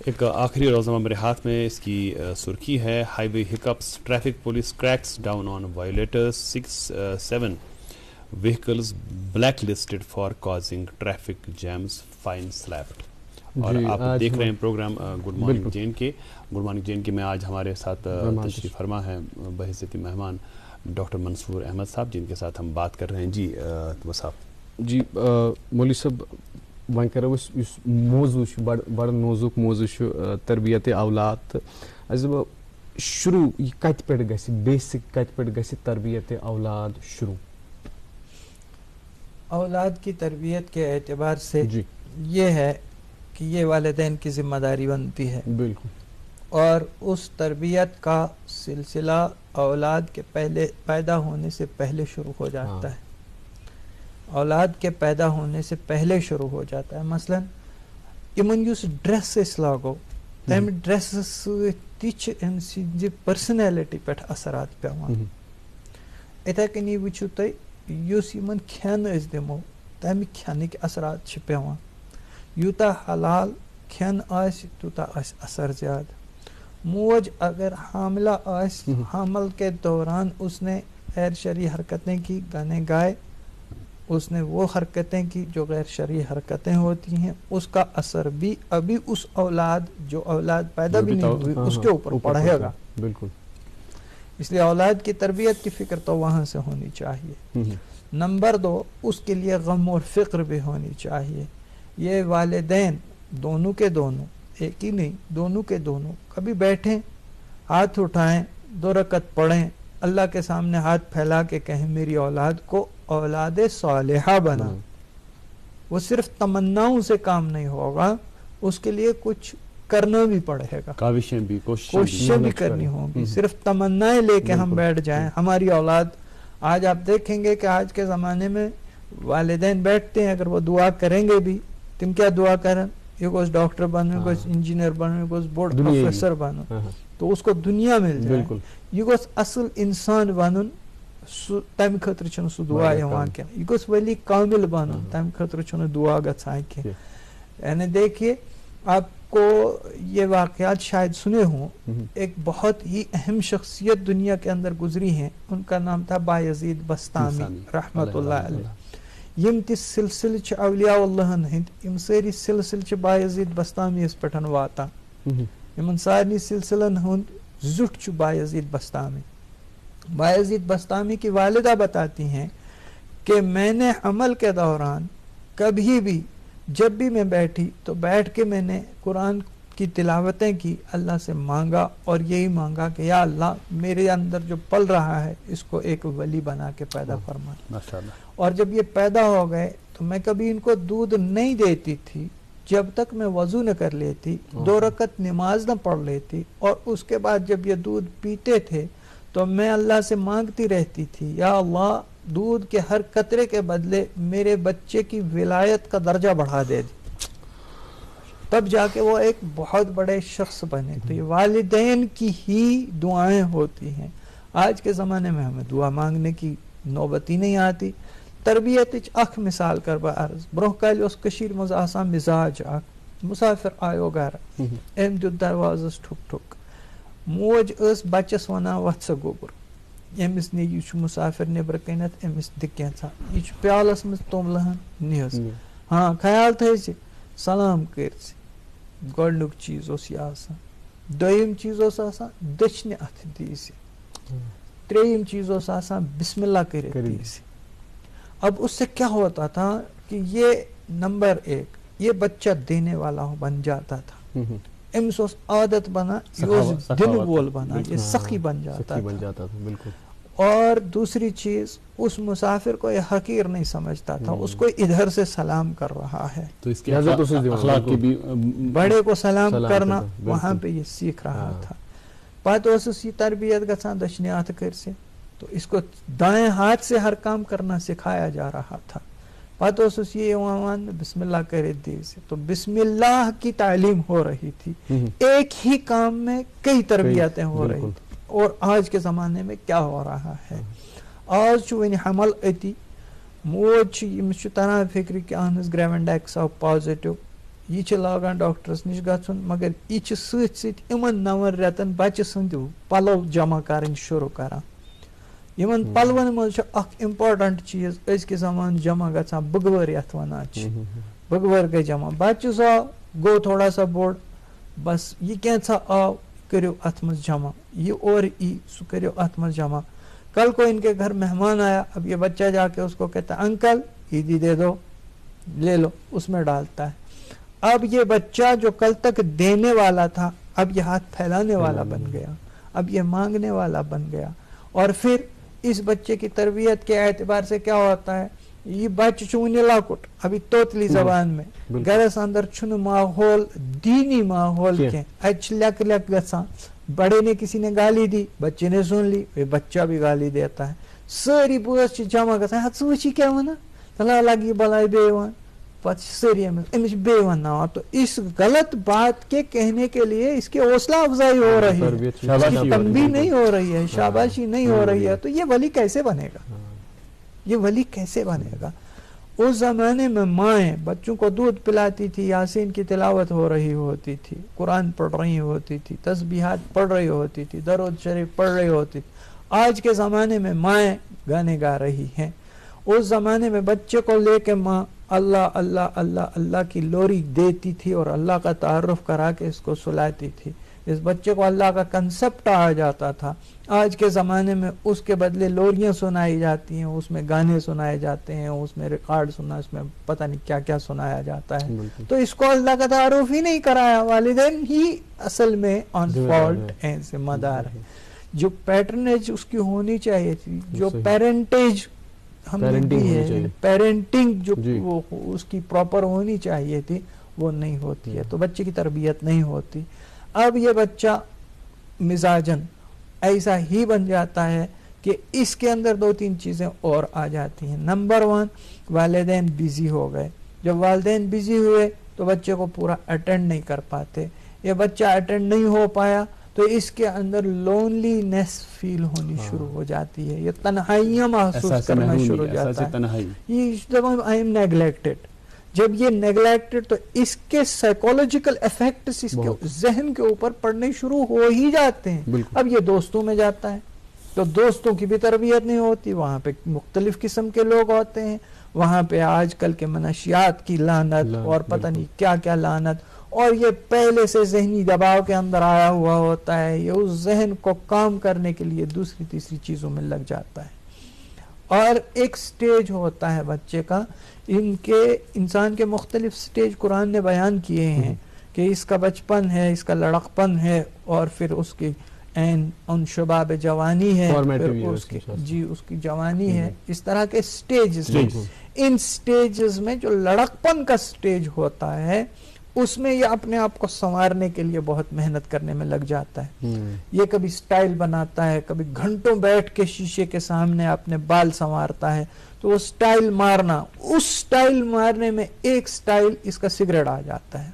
ایک آخری روزنامہ میرے ہاتھ میں, اس کی سرخی ہے, highway hiccups, traffic police cracks down on violators, 6-7 vehicles blacklisted for causing traffic jams, fine slapped. اور آپ دیکھ رہے ہیں programme good morning JNK. Good morning JNK میں آج ہمارے ساتھ تشریف فرما ہے بحیثیت مہمان ڈاکٹر منصور احمد صاحب, جن کے ساتھ ہم بات کر رہے ہیں. جی وہ صاحب. جی مولوی صاحب وۄنۍ کرو أسۍ یُس موضوع چھُ بڑٕ نوزُک موضوع چھُ تربیت اولاد, تہٕ اَسہِ دَپو شروع یہِ کَتہِ پٮ۪ٹھ گژھِ, بیسِک کَتہِ پٮ۪ٹھ گژھِ تربیت اولاد شروع؟ اولاد کی تربیت کے اعتبار سے یہ ہے کہ یہ والدین کی ذمہ داری بنتی ہے. بالکل. اور اس تربیت کا سلسلہ اولاد کے پہلے پیدا ہونے سے پہلے شروع ہو جاتا ہے. اولاد کے پیدا ہونے سے پہلے شروع ہو جاتا ہے. مثلا یمن یس ڈریس اس لاگو تم ڈریس ستم سند پرسنیلٹی پہ اثرات پیوان. اتھے کنی وچھو تھی یس یمن کھین اس دمو تمہ کھینک اثرات پیوان. یوتا حلال کھین آس توتا آس اثر زیادہ. موج اگر حاملہ آس, حمل کے دوران اس نے غیر شرعی حرکتیں کی, گانے گائے, اس نے وہ حرکتیں کی جو غیر شرعی حرکتیں ہوتی ہیں, اس کا اثر بھی ابھی اس اولاد جو اولاد پیدا بھی نہیں ہوئی اس کے اوپر پڑے گا. بالکل. اس لیے اولاد کی تربیت کی فکر تو وہاں سے ہونی چاہیے. نمبر 2, اس کے لیے غم اور فکر بھی ہونی چاہیے. یہ والدین دونوں کے دونوں, ایک ہی نہیں, دونوں کے دونوں کبھی بیٹھیں, ہاتھ اٹھائیں, 2 رکعت پڑھیں, اللہ کے سامنے ہاتھ پھیلا کے کہیں میری اولاد کو اولاد صالحہ بنا. وہ صرف تمناؤں سے کام نہیں ہوگا, اس کے لیے کچھ کرنا بھی پڑے گا, کاوشیں بھی, کوششیں بھی کرنی ہوں گی. صرف تمنائیں لے کے ہم بیٹھ جائیں ہماری اولاد. آج آپ دیکھیں گے کہ آج کے زمانے میں والدین بیٹھتے ہیں, اگر وہ دعا کریں گے بھی, تم کیا دعا کریں, یہ گوس ڈاکٹر بنو, یہ گوس انجینئر بنو, یہ گوس بوڑ پروفیسر بنو, تو اس کو دنیا مل جائے. یہ گوس اصل انسان بنن, تمہ خاطر چھن سو دعا یوان کی. یہ گوس ولی کامل بنن, تمہ خاطر چھن دعا گژھان کی. یعنی دیکھیے آپ کو یہ واقعات شاید سنے ہوں. ایک بہت ہی اہم شخصیت دنیا کے اندر گزری ہیں, ان کا نام تھا بایزید بستامی رحمت اللہ علیہ. یم تہِ سلسلہٕ چھِ اولیاء اللہن ہٕنٛدۍ یِم سٲری سلسلہٕ چھِ بایزید بستامیَس پٮ۪ٹھ واتان. یِمن سارنٕے سلسلن ہُنٛد زیُٹھ چھُ بایزید بستامی. بایزید بستامی کی والدہ بتاتی ہیں کہ میں نے عمل کے دوران کبھی بھی جب بھی میں بیٹھی تو بیٹھ کے میں نے قرآن کی تلاوتیں کی, اللہ سے مانگا اور یہی مانگا کہ یا اللہ میرے اندر جو پل رہا ہے اس کو ایک ولی بنا کے پیدا فرما. اور جب یہ پیدا ہو گئے تو میں کبھی ان کو دودھ نہیں دیتی تھی جب تک میں وضو نہ کر لیتی, 2 رکعت نماز نہ پڑھ لیتی, اور اس کے بعد جب یہ دودھ پیتے تھے تو میں اللہ سے مانگتی رہتی تھی یا اللہ دودھ کے ہر قطرے کے بدلے میرے بچے کی ولایت کا درجہ بڑھا دے دی, تب جا کے وہ ایک بہت بڑے شخص بنے. تو یہ والدین کی ہی دعائیں ہوتی ہیں. آج کے زمانے میں ہمیں دعا مانگنے کی نوبت ہی نہیں آتی. تربیت اخ مثال کر با عرض برہ کال اس کشیر مز آسان مزاج اخ مسافر آیو گھر ام دیت دروازس ٹھک ٹھک, موج اس بچس ونان وتھ سا گوبر, امس نی یہ مسافر نبر کنت امس دکینسا یہ پیالس مز توملہن نیس, ہاں خیال تھے سلام کرسی. گۄڈنیُک چیز اوس یہ آسان, دوٚیِم چیز اوس آسان دٔچھنہِ اَتھٕ دیٖزِ, ترٛیٚیِم چیز اوس آسان بسم اللہ کٔرِتھ دیٖزِ. اب اس سے کیا ہوتا تھا کہ یہ نمبر 1 یہ بچہ دینے والا بن جاتا تھا, امس اوس عادت بنا, یہ اوس دن وول بنا, یہ سخی بن جاتا تھا. بالکل. اور دوسری چیز اس مسافر کو یہ حقیر نہیں سمجھتا تھا, اس کو ادھر سے سلام کر رہا ہے, تو اس کی اخلاق کی بھی بڑے کو سلام کرنا وہاں پہ یہ سیکھ رہا تھا. پتہ اوسس یہ تربیت گژھان دچھنہِ ہاتھ کٔرسہِ, تو اس کو دائیں ہاتھ سے ہر کام کرنا سکھایا جا رہا تھا. پتہ اوسس یہ ون بسم اللہ کرت دیز, تو بسم اللہ کی تعلیم ہو رہی تھی. ایک ہی کام میں کئی تربیتیں ہو رہی تھی. اور آج کے زمانے میں کیا ہو رہا ہے, آج ون حمل اتی موج امس تران فکر کہ اہن گریونڈیکس آو پازیٹو, یہ لاگان ڈاکٹرس نش گھن, مگر یہ ست ست 9 رٮ۪تن بچہ سند پلو جمع کرن شروع کران. یمن پلون مز اخ امپارٹنٹ چیز ازکہ زمان جمع گژھان بگوار یتھ ونان, بگوار گئی جمع, بچہ سا گو تھوڑا سا بوڑ, بس یہ کینسا آو کرو ات مز جمع, یہ اور ای سو کرو ات مز جمع. کل کو ان کے گھر مہمان آیا, اب یہ بچہ جا کے اس کو کہتا ہے انکل عیدی دے دو, لے لو, اس میں ڈالتا ہے. اب یہ بچہ جو کل تک دینے والا تھا اب یہ ہاتھ پھیلانے والا بن گیا, اب یہ مانگنے والا بن گیا. اور پھر اس بچے کی تربیت کے اعتبار سے کیا ہوتا ہے, یہ بچہ ونہ لکٹ ابھی توتلی زبان میں, گرس اندر چھن ماحول دینی ماحول کی, ات لیک لیک گژھان, بڑے نے کسی نے گالی دی بچے نے سن لی, بچہ بھی گالی دیتا ہے, ساری بوس جمع گژھان, ہتھ ژٕ کیا ونان, تلا لگی بلائی بے ون, پتہ ساری امس بے وناوان. تو اس غلط بات کے کہنے کے لیے اس کی حوصلہ افزائی ہو رہی ہے, اس کی تنبیہ نہیں ہو رہی ہے, شاباشی نہیں ہو رہی ہے. تو یہ ولی کیسے بنے گا, یہ ولی کیسے بنے گا. اس زمانے میں مائیں بچوں کو دودھ پلاتی تھی, یاسین کی تلاوت ہو رہی ہوتی تھی, قرآن پڑھ رہی ہوتی تھی, تسبیحات پڑھ رہی ہوتی تھی, درود شریف پڑھ رہی ہوتی تھی. آج کے زمانے میں مائیں گانے گا رہی ہیں. اس زمانے میں بچے کو لے کے ماں اللہ اللہ اللہ اللہ کی لوری دیتی تھی اور اللہ کا تعارف کرا کے اس کو سلاتی تھی. اس بچے کو اللہ کا کنسپٹ آ جاتا تھا. آج کے زمانے میں اس کے بدلے لوریاں سنائی جاتی ہیں, اس میں گانے سنائے جاتے ہیں, اس میں ریکارڈ سنا, اس میں پتہ نہیں کیا کیا سنایا جاتا ہے. تو اس کو اللہ کا تعارف ہی نہیں کرایا. والدین ہی اصل میں آن فالٹ ہیں, ذمہ دار ہیں. جو پیٹرنیج اس کی ہونی چاہیے تھی, جو پیرنٹیج ہم نے دی ہے, پیرنٹنگ جو اس کی پراپر ہونی چاہیے تھی, وہ نہیں ہوتی ہے. تو بچے کی تربیت نہیں ہوتی. اب یہ بچہ مزاجن ایسا ہی بن جاتا ہے کہ اس کے اندر 2-3 چیزیں اور آ جاتی ہیں. نمبر 1 والدین بیزی ہو گئے. جب والدین بیزی ہوئے تو بچے کو پورا اٹینڈ نہیں کر پاتے. یہ بچہ اٹینڈ نہیں ہو پایا تو اس کے اندر لونلی نیس فیل ہونی شروع ہو جاتی ہے, یہ تنہائیاں محسوس کرنا شروع ہو جاتا ہے. یہ آئی ایم نیگلیکٹڈ. جب یہ نیگلیکٹڈ تو اس کے سائیکولوجیکل افیکٹس اس کے ذہن کے اوپر پڑنے شروع ہو ہی جاتے ہیں. اب یہ دوستوں میں جاتا ہے, تو دوستوں کی بھی تربیت نہیں ہوتی، وہاں پہ مختلف قسم کے لوگ ہوتے ہیں، وہاں پہ آج کل کے منشیات کی لعنت اور پتہ نہیں کیا کیا لعنت، اور یہ پہلے سے ذہنی دباؤ کے اندر آیا ہوا ہوتا ہے، یہ اس ذہن کو کام کرنے کے لیے دوسری تیسری چیزوں میں لگ جاتا ہے. اور ایک سٹیج ہوتا ہے بچے کا، انسان کے مختلف سٹیج قرآن نے بیان کیے ہیں کہ اس کا بچپن ہے، اس کا لڑکپن ہے، اور پھر اس کی ان شباب جوانی ہے، پھر اس کی جوانی ہے. اس طرح کے سٹیجز ہیں. ان سٹیجز میں جو لڑکپن کا سٹیج ہوتا ہے اس میں یہ اپنے آپ کو سنوارنے کے لیے بہت محنت کرنے میں لگ جاتا ہے. یہ کبھی سٹائل بناتا ہے، کبھی گھنٹوں بیٹھ کے شیشے کے سامنے اپنے بال سنوارتا ہے. تو وہ سٹائل مارنا، اس سٹائل مارنے میں ایک سٹائل اس کا سگریٹ آ جاتا ہے.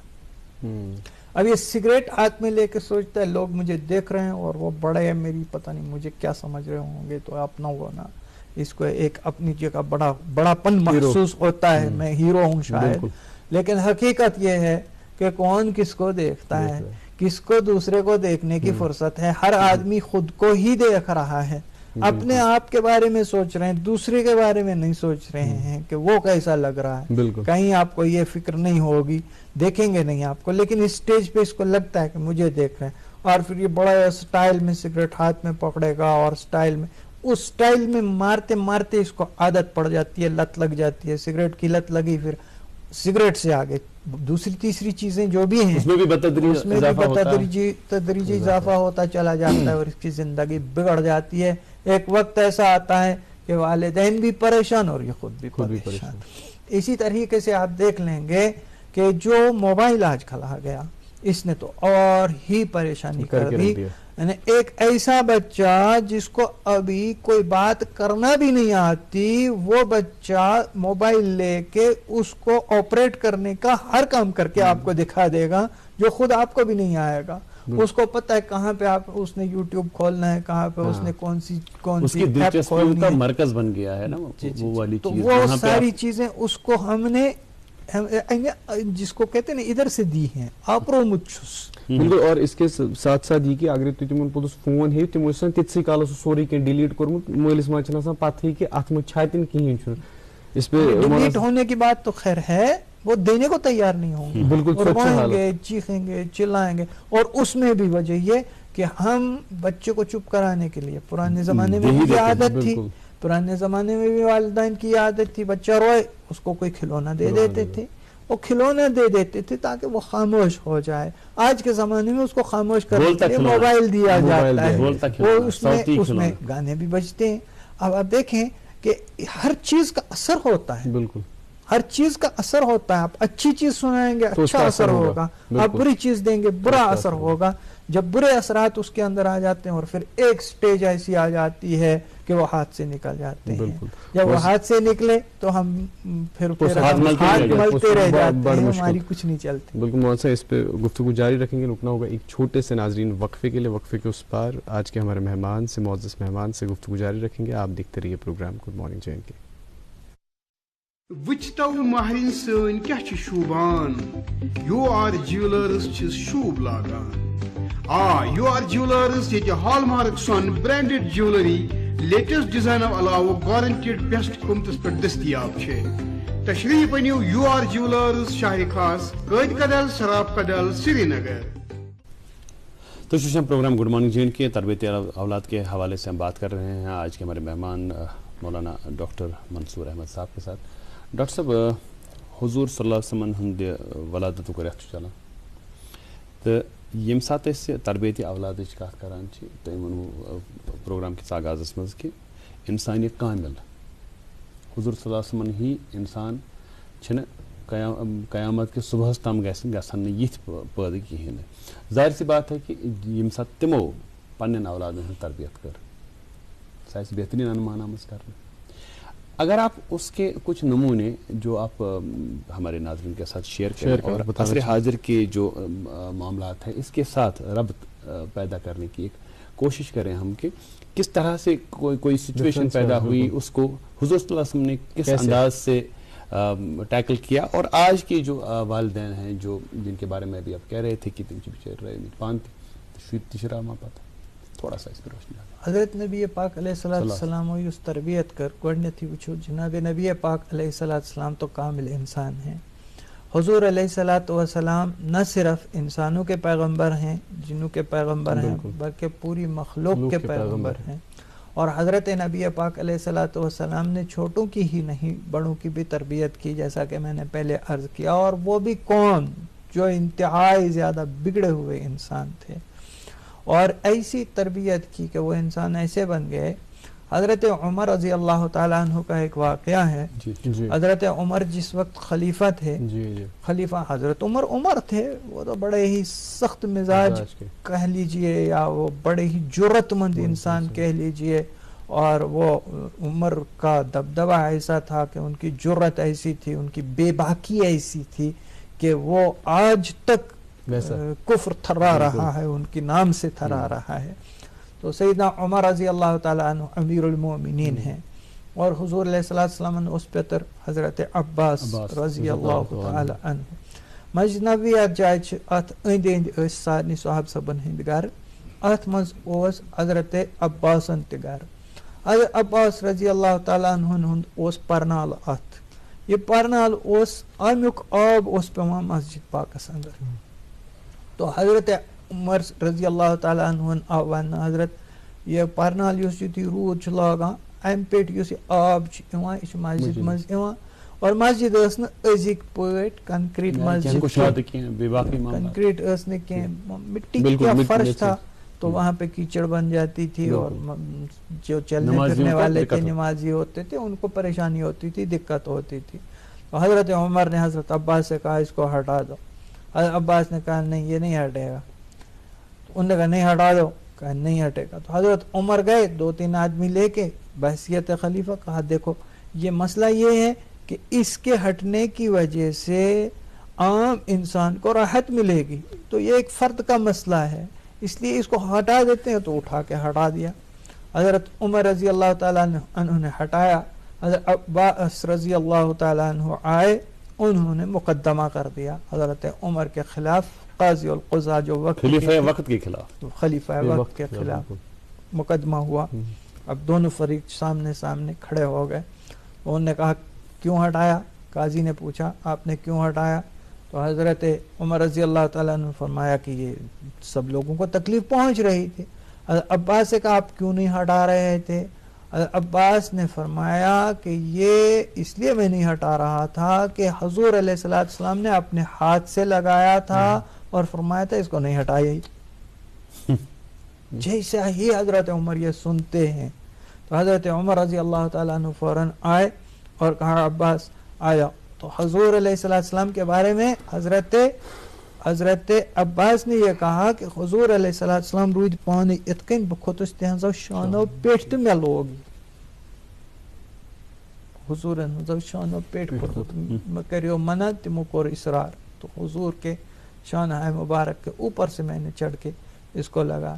اب یہ سگریٹ ہاتھ میں لے کے سوچتا ہے لوگ مجھے دیکھ رہے ہیں اور وہ بڑے ہیں، میری پتہ نہیں مجھے کیا سمجھ رہے ہوں گے، تو اپنا وہ نا اس کو ایک اپنی جگہ بڑا پن محسوس ہوتا ہے، میں ہیرو ہوں شاید. لیکن حقیقت یہ ہے کہ کون کس کو دیکھتا ہے، کس کو دوسرے کو دیکھنے کی فرصت ہے. ہر آدمی خود کو ہی دیکھ رہا ہے، اپنے آپ کے بارے میں سوچ رہے ہیں، دوسرے کے بارے میں نہیں سوچ رہے ہیں کہ وہ کیسا لگ رہا ہے. کہیں آپ کو یہ فکر نہیں ہوگی، دیکھیں گے نہیں آپ کو، لیکن اس سٹیج پہ اس کو لگتا ہے کہ مجھے دیکھ رہے ہیں. اور پھر یہ بڑا سٹائل میں سگریٹ ہاتھ میں پکڑے گا، اور سٹائل میں اس سٹائل میں مارتے مارتے اس کو عادت پڑ جاتی ہے، لت لگ جاتی ہے. سگریٹ کی لت لگی، پھر سگریٹ سے آگے دوسری تیسری چیزیں جو بھی ہیں اس میں بھی تدریجی اضافہ ہوتا چلا جاتا ہے، اور اس کی زندگی بگڑ جاتی ہے. ایک وقت ایسا آتا ہے کہ والدین بھی پریشان اور یہ خود بھی پریشان. اسی طریقے سے آپ دیکھ لیں گے کہ جو موبائل آج کل آ گیا اس نے تو اور ہی پریشانی کر دی. یعنی ایک ایسا بچہ جس کو ابھی کوئی بات کرنا بھی نہیں آتی، وہ بچہ موبائل لے کے اس کو آپریٹ کرنے کا ہر کام کر کے آپ کو دکھا دے گا جو خود آپ کو بھی نہیں آئے گا. اس کو پتہ ہے کہاں پہ اس نے یوٹیوب کھولنا ہے، کہاں پہ اس نے کون سی ایپ کھولنی ہے، مرکز بن گیا ہے نا وہ والی چیز. وہ ساری چیزیں اس کو ہم نے جس کو کہتے ہیں ادھر سے دی ہیں آپرو مچھس. بالکل. اور اس کے ساتھ ساتھ یہ کہ اگر تم پوتس فون ہے تم تتسی کالس سوری کی ڈیلیٹ کورمت مالس مجھ آسان پتہ کہ ات مجھ چھاتن کہین اس پہ ڈیلیٹ ہونے کی بات تو خیر ہے، وہ دینے کو تیار نہیں ہوں گے، بالکل روئیں گے، چیخیں گے، چلائیں گے. اور اس میں بھی وجہ یہ کہ ہم بچے کو چپ کرانے کے لیے پرانے زمانے میں بھی عادت تھی، پرانے زمانے میں بھی والدین کی عادت تھی، بچہ روئے اس کو کوئی کھلونا دے دیتے تھے، وہ کھلونا دے دیتے تھے تاکہ وہ خاموش ہو جائے. آج کے زمانے میں اس کو خاموش کرنے کے لیے موبائل دیا جاتا ہے، وہ اس میں گانے بھی بجتے ہیں. اب آپ دیکھیں کہ ہر چیز کا اثر ہوتا ہے، بالکل ہر چیز کا اثر ہوتا ہے. آپ اچھی چیز سنائیں گے اچھا اثر ہوگا، آپ بری چیز دیں گے برا اثر ہوگا. جب برے اثرات اس کے اندر آ جاتے ہیں اور پھر ایک سٹیج ایسی آ جاتی ہے کہ وہ ہاتھ سے نکل جاتے ہیں. جب وہ ہاتھ سے نکلے تو ہم پھر ہاتھ ملتے رہ جاتے ہیں، ہماری کچھ نہیں چلتی. بالکل مولانا صاحب، اس پہ گفتگو جاری رکھیں گے. رکنا ہوگا ایک چھوٹے سے ناظرین وقفے کے لیے. وقفے کے اس پار آج کے ہمارے مہمان سے، معزز مہمان سے گفتگو جاری رکھیں گے. آپ دیکھتے رہیے programme good morning J and K. وچتو مہرین سن کیا شوبان، یو آر جیولرز شوب لاگان. یو آر جیولرز یہ ہال مارک سون برانڈڈ جیولری لیٹسٹ ڈیزائن علاوہ گارنٹیڈ بیسٹ قیمتس پہ دستیاب ہے. تشریف انیو یو آر جیولرز، شاہ خاص، قائد کدل، سراب کدل، سری نگر. تو شوشم programme good morning J and K تربیتی اولاد کے حوالے سے ہم بات کر رہے ہیں آج کے ہمارے مہمان مولانا ڈاکٹر منصور احمد صاحب کے ساتھ. ڈاکٹر صاحب، حضور صلی اللہ علیہ وسلم ہند ولادت ریت چلان تو یم سات تربیتی اولاد کت کران تم ونو پروگرام کس آغاز مز کہ انسان کامل حضور صلی اللہ علیہ وسلم ہی انسان قیامت کے صبح تام گھن یت پید کہین. ظاہر سی بات ہے کہ یم سات تمو پن اولادن ہند تربیت کر سہ بہترین انمان آمز کرنے. اگر آپ اس کے کچھ نمونے جو آپ ہمارے ناظرین کے ساتھ شیئر کریں اور عصر حاضر کے جو معاملات ہیں اس کے ساتھ ربط پیدا کرنے کی ایک کوشش کریں ہم کہ کس طرح سے کوئی سچویشن پیدا ہوئی، اس کو حضور صلی اللہ علیہ وسلم نے کس انداز سے ٹیکل کیا، اور آج کے جو والدین ہیں جو جن کے بارے میں بھی آپ کہہ رہے تھے کہ تم بچے رہے پان تشرا ما پتہ تھوڑا سا اس پر روشنی ڈالیں. حضرت نبی پاک علیہ السلام یُس تربیت کر گۄڈنیٚتھٕے وٕچھو جناب نبی پاک علیہ السلام تو کامل انسان ہیں. حضور علیہ الصلوۃ والسلام نہ صرف انسانوں کے پیغمبر ہیں جنوں کے پیغمبر ہیں بلکہ پوری مخلوق کے پیغمبر ہیں. اور حضرت نبی پاک علیہ الصلوۃ والسلام نے چھوٹوں کی ہی نہیں بڑوں کی بھی تربیت کی جیسا کہ میں نے پہلے عرض کیا. اور وہ بھی کون؟ جو انتہائی زیادہ بگڑے ہوئے انسان تھے اور ایسی تربیت کی کہ وہ انسان ایسے بن گئے. حضرت عمر رضی اللہ تعالیٰ عنہ کا ایک واقعہ ہے. حضرت عمر جس وقت خلیفہ تھے خلیفہ حضرت عمر تھے وہ تو بڑے ہی سخت مزاج کہہ لیجئے یا وہ بڑے ہی جرأت مند انسان کہہ لیجئے. اور وہ عمر کا دبدبہ ایسا تھا کہ ان کی جرأت ایسی تھی ان کی بے باکی ایسی تھی کہ وہ آج تک کفر تھرا رہا ہے ان کی نام سے تھرا رہا ہے. تو سیدنا عمر رضی اللہ تعالیٰ عنہ امیر المومنین ہیں اور حضور علیہ السلام نے اس پتر حضرت عباس رضی اللہ تعالیٰ عنہ مسجد نبوی جائے ات اند اند سارے صحابہ صبن ہند گھر ات مز حضرت عباسن تہ گھر. حضرت عباس رضی اللہ تعالیٰ عنہ ہند پرنال ات یہ پرنال امیک آب پیوان مسجد پاکس اندر. تو حضرت عمر رضی اللہ تعالیٰ عنہ آو ون حضرت یہ پرنال یتھی رود لاگان ام پہ آب یہ مسجد مز اور مسجد ازک پٹ کنکریٹ مسجد کنکریٹ مٹی کا فرش تھا تو وہاں پہ کیچڑ بن جاتی تھی اور جو چلنے پھرنے والے تھے نمازی ہوتے تھے ان کو پریشانی ہوتی تھی دقت ہوتی تھی. تو حضرت عمر نے حضرت عباس سے کہا اس کو ہٹا دو. حضرت عباس نے کہا نہیں یہ نہیں ہٹے گا. انہوں نے کہا نہیں ہٹا دو. کہا نہیں ہٹے گا. تو حضرت عمر گئے 2-3 آدمی لے کے بحیثیت خلیفہ کہا دیکھو یہ مسئلہ یہ ہے کہ اس کے ہٹنے کی وجہ سے عام انسان کو راحت ملے گی تو یہ ایک فرد کا مسئلہ ہے اس لیے اس کو ہٹا دیتے ہیں. تو اٹھا کے ہٹا دیا. حضرت عمر رضی اللہ تعالیٰ عنہ نے ہٹایا. حضرت عباس رضی اللہ تعالیٰ عنہ آئے انہوں نے مقدمہ کر دیا حضرت عمر کے خلاف. قاضی القضاء جو خلیفہ وقت کے خلاف مقدمہ ہوا. اب دونوں فریق سامنے کھڑے ہو گئے. انہوں نے کہا کیوں ہٹایا؟ قاضی نے پوچھا آپ نے کیوں ہٹایا؟ تو حضرت عمر رضی اللہ تعالیٰ نے فرمایا کہ یہ سب لوگوں کو تکلیف پہنچ رہی تھی. عباس سے کہا آپ کیوں نہیں ہٹا رہے تھے؟ عباس نے فرمایا کہ یہ اس لیے میں نہیں ہٹا رہا تھا کہ حضور علیہ السلام نے اپنے ہاتھ سے لگایا تھا اور فرمایا تھا اس کو نہیں ہٹایا ہی. جیسا ہی حضرت عمر یہ سنتے ہیں تو حضرت عمر رضی اللہ تعالیٰ عنہ فوراً آئے اور کہا عباس آیا. تو حضور علیہ السلام کے بارے میں حضرت عباس نے یہ کہا کہ حضور علیہ السلام رود پانے اتکن بخوتس تہنزو شانو پیٹ تو میں لوگ حضور ہنزو شانو پیٹ کریو منع تمو کور اصرار. تو حضور کے شانہ مبارک کے اوپر سے میں نے چڑھ کے اس کو لگا.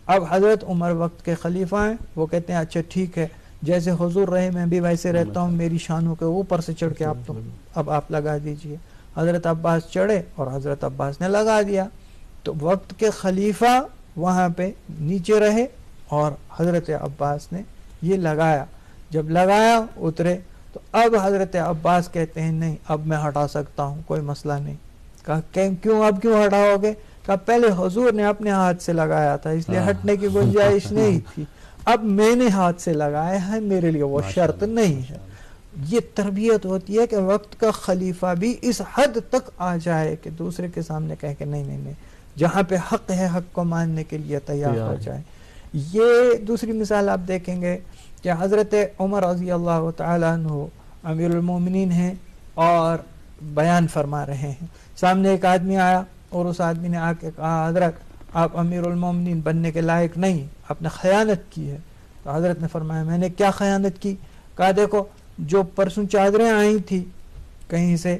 اب حضرت عمر وقت کے خلیفہ ہیں وہ کہتے ہیں اچھا ٹھیک ہے جیسے حضور رہے میں بھی ویسے رہتا ہوں میری شانوں کے اوپر سے چڑھ کے اب آپ لگا دیجئے. حضرت عباس چڑھے اور حضرت عباس نے لگا دیا. تو وقت کے خلیفہ وہاں پہ نیچے رہے اور حضرت عباس نے یہ لگایا. جب لگایا اترے تو اب حضرت عباس کہتے ہیں نہیں اب میں ہٹا سکتا ہوں کوئی مسئلہ نہیں. کہا کیوں اب کیوں ہٹاؤ گے؟ کہا پہلے حضور نے اپنے ہاتھ سے لگایا تھا اس لیے ہٹنے کی گنجائش نہیں تھی. اب میں نے ہاتھ سے لگایا ہے میرے لیے وہ شرط نہیں ہے. یہ تربیت ہوتی ہے کہ وقت کا خلیفہ بھی اس حد تک آ جائے کہ دوسرے کے سامنے کہے کہ نہیں جہاں پہ حق ہے حق کو ماننے کے لیے تیار ہو جائے. یہ دوسری مثال آپ دیکھیں گے کہ حضرت عمر رضی اللہ تعالیٰ عنہ امیر المومنین ہیں اور بیان فرما رہے ہیں. سامنے ایک آدمی آیا اور اس آدمی نے آ کے کہا حضرت آپ امیر المومنین بننے کے لائق نہیں آپ نے خیانت کی ہے. تو حضرت نے فرمایا میں نے کیا خیانت کی؟ کہا دیکھو جو پرسوں چادریں آئی تھی کہیں سے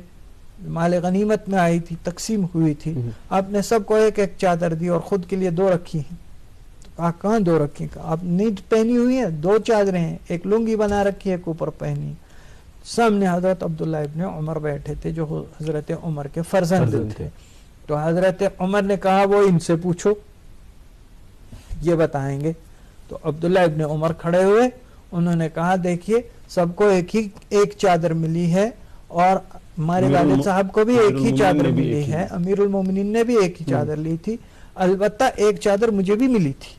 مال غنیمت میں آئی تھی تقسیم ہوئی تھی آپ نے سب کو ایک چادر دی اور خود کے لیے 2 رکھی ہیں. تو کہا کہاں 2 رکھی؟ کہا آپ نیند پہنی ہوئی ہیں 2 چادریں ہیں ایک لنگی بنا رکھی ہے ایک اوپر پہنی. سامنے حضرت عبداللہ ابن عمر بیٹھے تھے جو حضرت عمر کے فرزند تھے. تو حضرت عمر نے کہا وہ ان سے پوچھو یہ بتائیں گے. تو عبداللہ ابن عمر کھڑے ہوئے, انہوں نے کہا دیکھیے سب کو ایک چادر ملی ہے, اور ہمارے والد صاحب کو بھی ایک ہی چادر ملی ہے, امیر المومنین نے بھی ایک ہی چادر لی تھی, البتہ ایک چادر مجھے بھی ملی تھی,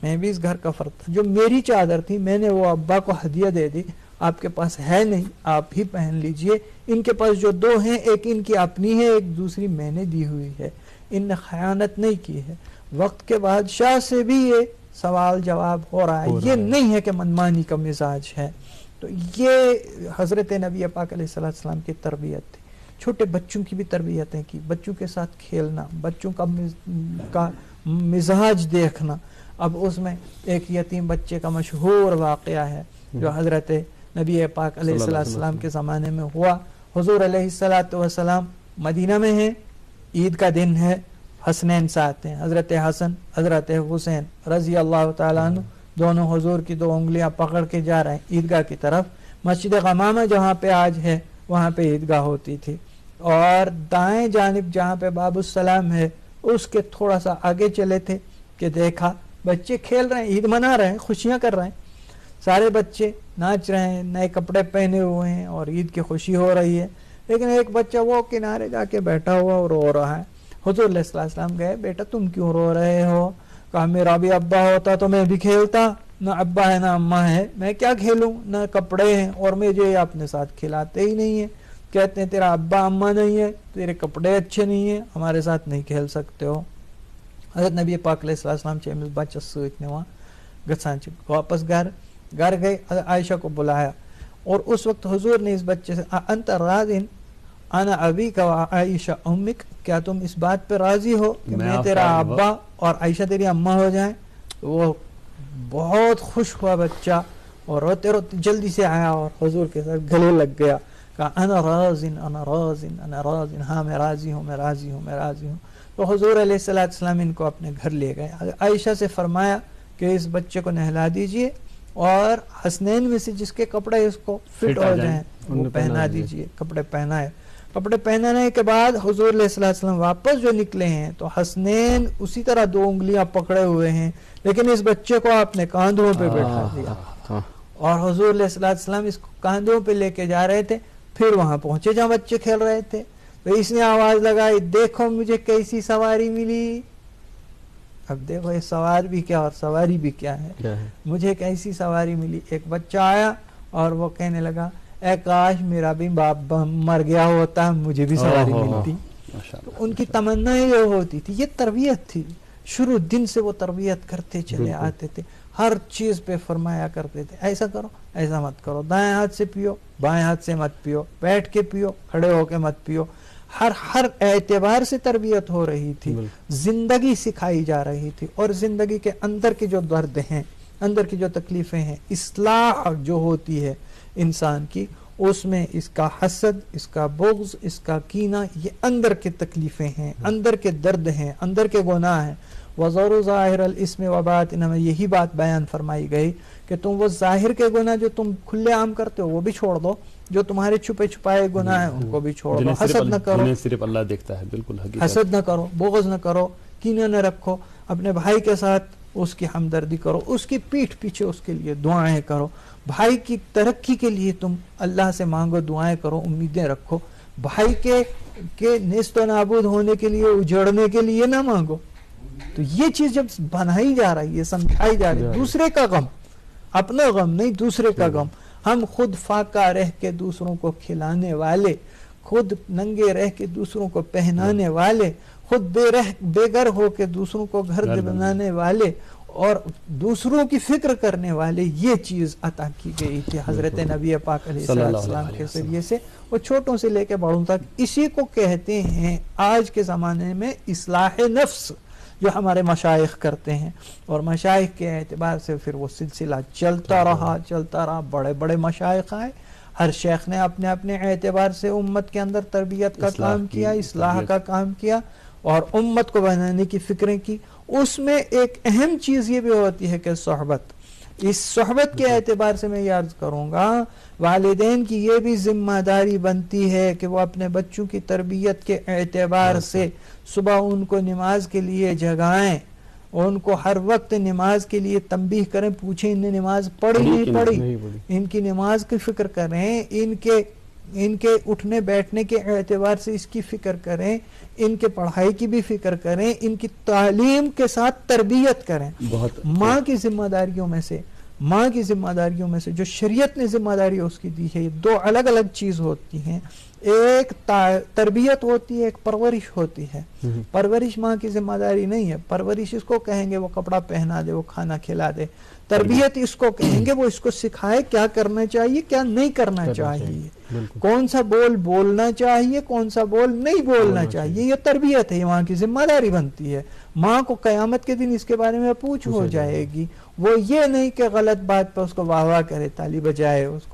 میں بھی اس گھر کا فرد تھا, جو میری چادر تھی میں نے وہ ابا کو ہدیہ دے دی, آپ کے پاس ہے نہیں آپ ہی پہن لیجئے, ان کے پاس جو دو ہیں ایک ان کی اپنی ہے ایک دوسری میں نے دی ہوئی ہے, ان نے خیانت نہیں کی ہے. وقت کے بادشاہ سے بھی یہ سوال جواب ہو رہا ہے, یہ نہیں ہے کہ منمانی کا مزاج ہے. تو یہ حضرت نبی پاک علیہ السلام کی تربیت تھی. چھوٹے بچوں کی بھی تربیتیں کی, بچوں کے ساتھ کھیلنا, بچوں کا مزاج دیکھنا. اب اس میں ایک یتیم بچے کا مشہور واقعہ ہے جو حضرت نبی پاک علیہ السلام کے زمانے میں ہوا. حضور علیہ السلام مدینہ میں ہیں, عید کا دن ہے, حسنین ساتھ ہیں, حضرت حسن حضرت حسین رضی اللہ تعالیٰ عنہ, دونوں حضور کی دو انگلیاں پکڑ کے جا رہے ہیں عیدگاہ کی طرف. مسجد غمامہ جہاں پہ آج ہے وہاں پہ عیدگاہ ہوتی تھی, اور دائیں جانب جہاں پہ باب السلام ہے اس کے تھوڑا سا آگے چلے تھے کہ دیکھا بچے کھیل رہے ہیں, عید منا رہے ہیں, خوشیاں کر رہے ہیں, سارے بچے ناچ رہے ہیں, نئے کپڑے پہنے ہوئے ہیں اور عید کی خوشی ہو رہی ہے. لیکن ایک بچہ وہ کنارے جا کے بیٹھا ہوا اور رو رہا ہے. حضور علیہ السلام گئے, بیٹا تم کیوں رو رہے ہو؟ کہا میرا بھی ابا ہوتا تو میں بھی کھیلتا, نہ ابا ہے نہ اماں ہے, میں کیا کھیلوں, نہ کپڑے ہیں اور مجھے اپنے ساتھ کھلاتے ہی نہیں ہیں. کہتے ہیں تیرا ابا اماں نہیں ہے, تیرے کپڑے اچھے نہیں ہیں, ہمارے ساتھ نہیں کھیل سکتے ہو. حضرت نبی پاک علیہ السلام چیمس بچہ سۭتۍ نِوان گژھان چھِ واپس گھر گئے, عائشہ کو بلایا, اور اس وقت حضور نے اس بچے سے انت راضٍ انا ابیک و عائشہ امک, کیا تم اس بات پہ راضی ہو کہ میں تیرا ابا اور عائشہ تیری اماں ہو جائیں؟ وہ بہت خوش ہوا بچہ, اور روتے روتے جلدی سے آیا اور حضور کے ساتھ گلے لگ گیا, کہا انا راضٍ انا راضٍ انا راضٍ, ہاں میں راضی ہوں میں راضی ہوں میں راضی ہوں. تو حضور علیہ السلام ان کو اپنے گھر لے گئے. عائشہ سے فرمایا کہ اس بچے کو نہلا دیجئے, اور حسنین میں سے جس کے کپڑے اس کو فٹ ہو جائیں وہ پہنا دیجئے. کپڑے پہنائے. کپڑے پہنانے کے بعد حضور علیہ السلام واپس جو نکلے ہیں تو حسنین اسی طرح دو انگلیاں پکڑے ہوئے ہیں, لیکن اس بچے کو آپ نے کاندھوں پہ بیٹھا دیا, اور حضور علیہ السلام اس کو کاندھوں پہ لے کے جا رہے تھے. پھر وہاں پہنچے جہاں بچے کھیل رہے تھے, تو اس نے آواز لگائی, دیکھو مجھے کیسی سواری ملی. اب دیکھو یہ سوار بھی کیا اور سواری بھی کیا ہے, مجھے کیسی سواری ملی. ایک بچہ آیا اور وہ کہنے لگا اے کاش میرا بھی باپ مر گیا ہوتا, مجھے بھی سواری ملتی. تو ان کی تمنا یہ ہوتی تھی, یہ تربیت تھی, شروع دن سے وہ تربیت کرتے چلے آتے تھے, ہر چیز پہ فرمایا کرتے تھے, ایسا کرو ایسا مت کرو, دائیں ہاتھ سے پیو بائیں ہاتھ سے مت پیو, بیٹھ کے پیو کھڑے ہو کے مت پیو. ہر اعتبار سے تربیت ہو رہی تھی, زندگی سکھائی جا رہی تھی, اور زندگی کے اندر کے جو درد ہیں, اندر کی جو تکلیفیں ہیں, اصلاح جو ہوتی ہے انسان کی, اس میں اس کا حسد, اس کا بغض, اس کا کینہ, یہ اندر کے تکلیفیں ہیں, اندر کے درد ہیں, اندر کے گناہ ہیں. وَذَرُوا ظَاهِرَ الْإِثْمِ وَبَاطِنَهُ میں یہی بات بیان فرمائی گئی کہ تم وہ ظاہر کے گناہ جو تم کھلے عام کرتے ہو وہ بھی چھوڑ دو, جو تمہارے چھپے چھپائے گناہ ہیں ان کو بھی چھوڑ دو. حسد نہ کرو, صرف اللہ دیکھتا ہے, بالکل حقیقت. حسد نہ کرو, بغض نہ کرو, کینہ نہ رکھو, اپنے بھائی کے ساتھ اس کی ہمدردی کرو, اس کی پیٹھ پیچھے اس کے لیے دعائیں کرو, بھائی کی ترقی کے لیے تم اللہ سے مانگو, دعائیں کرو, امیدیں رکھو. بھائی کے نیست و نابود ہونے کے لیے, اجڑنے کے لیے نہ مانگو. تو یہ چیز جب بنائی جا رہی ہے, سمجھائی جا رہی ہے, دوسرے کا غم, اپنا غم نہیں دوسرے کا غم. ہم خود فاقہ رہ کے دوسروں کو کھلانے والے, خود ننگے رہ کے دوسروں کو پہنانے والے, خود بے گھر ہو کے دوسروں کو گھر بنانے والے, اور دوسروں کی فکر کرنے والے, یہ چیز عطا کی گئی تھی حضرت نبی پاک علیہ السلام کے ذریعے سے, وہ چھوٹوں سے لے کے بڑوں تک. اسی کو کہتے ہیں آج کے زمانے میں اصلاح نفس, جو ہمارے مشائخ کرتے ہیں. اور مشائخ کے اعتبار سے پھر وہ سلسلہ چلتا رہا. بڑے بڑے مشائخ آئے, ہر شیخ نے اپنے اپنے اعتبار سے امت کے اندر تربیت کا کام کیا, اصلاح کا کام کیا, اور امت کو بنانے کی فکریں کی. اس میں ایک اہم چیز یہ بھی ہوتی ہے کہ صحبت. اس صحبت کے اعتبار سے میں یہ عرض کروں گا, والدین کی یہ بھی ذمہ داری بنتی ہے کہ وہ اپنے بچوں کی تربیت کے اعتبار سے صبح ان کو نماز کے لیے جگائیں, اور ان کو ہر وقت نماز کے لیے تنبیہ کریں, پوچھیں انہیں نماز پڑھی نہیں پڑھی, ان کی نماز کی فکر کریں, ان کے اٹھنے بیٹھنے کے اعتبار سے اس کی فکر کریں, ان کے پڑھائی کی بھی فکر کریں, ان کی تعلیم کے ساتھ تربیت کریں. ماں کی ذمہ داریوں میں سے جو شریعت نے ذمہ داری اس کی دی ہے, یہ دو الگ الگ چیز ہوتی ہیں. ایک تربیت ہوتی ہے, ایک پرورش ہوتی ہے. پرورش ماں کی ذمہ داری نہیں ہے, پرورش اس کو کہیں گے وہ کپڑا پہنا دے, وہ کھانا کھلا دے. تربیت اس کو کہیں گے وہ اس کو سکھائے کیا کرنا چاہیے کیا نہیں کرنا چاہیے, کون سا بول بولنا چاہیے کون سا بول نہیں بولنا چاہیے. یہ تربیت ہے, یہ ماں کی ذمہ داری بنتی ہے. ماں کو قیامت کے دن اس کے بارے میں پوچھ ہو جائے گی. وہ یہ نہیں کہ غلط بات پہ اس کو واہ واہ کرے, تالی بجائے, اس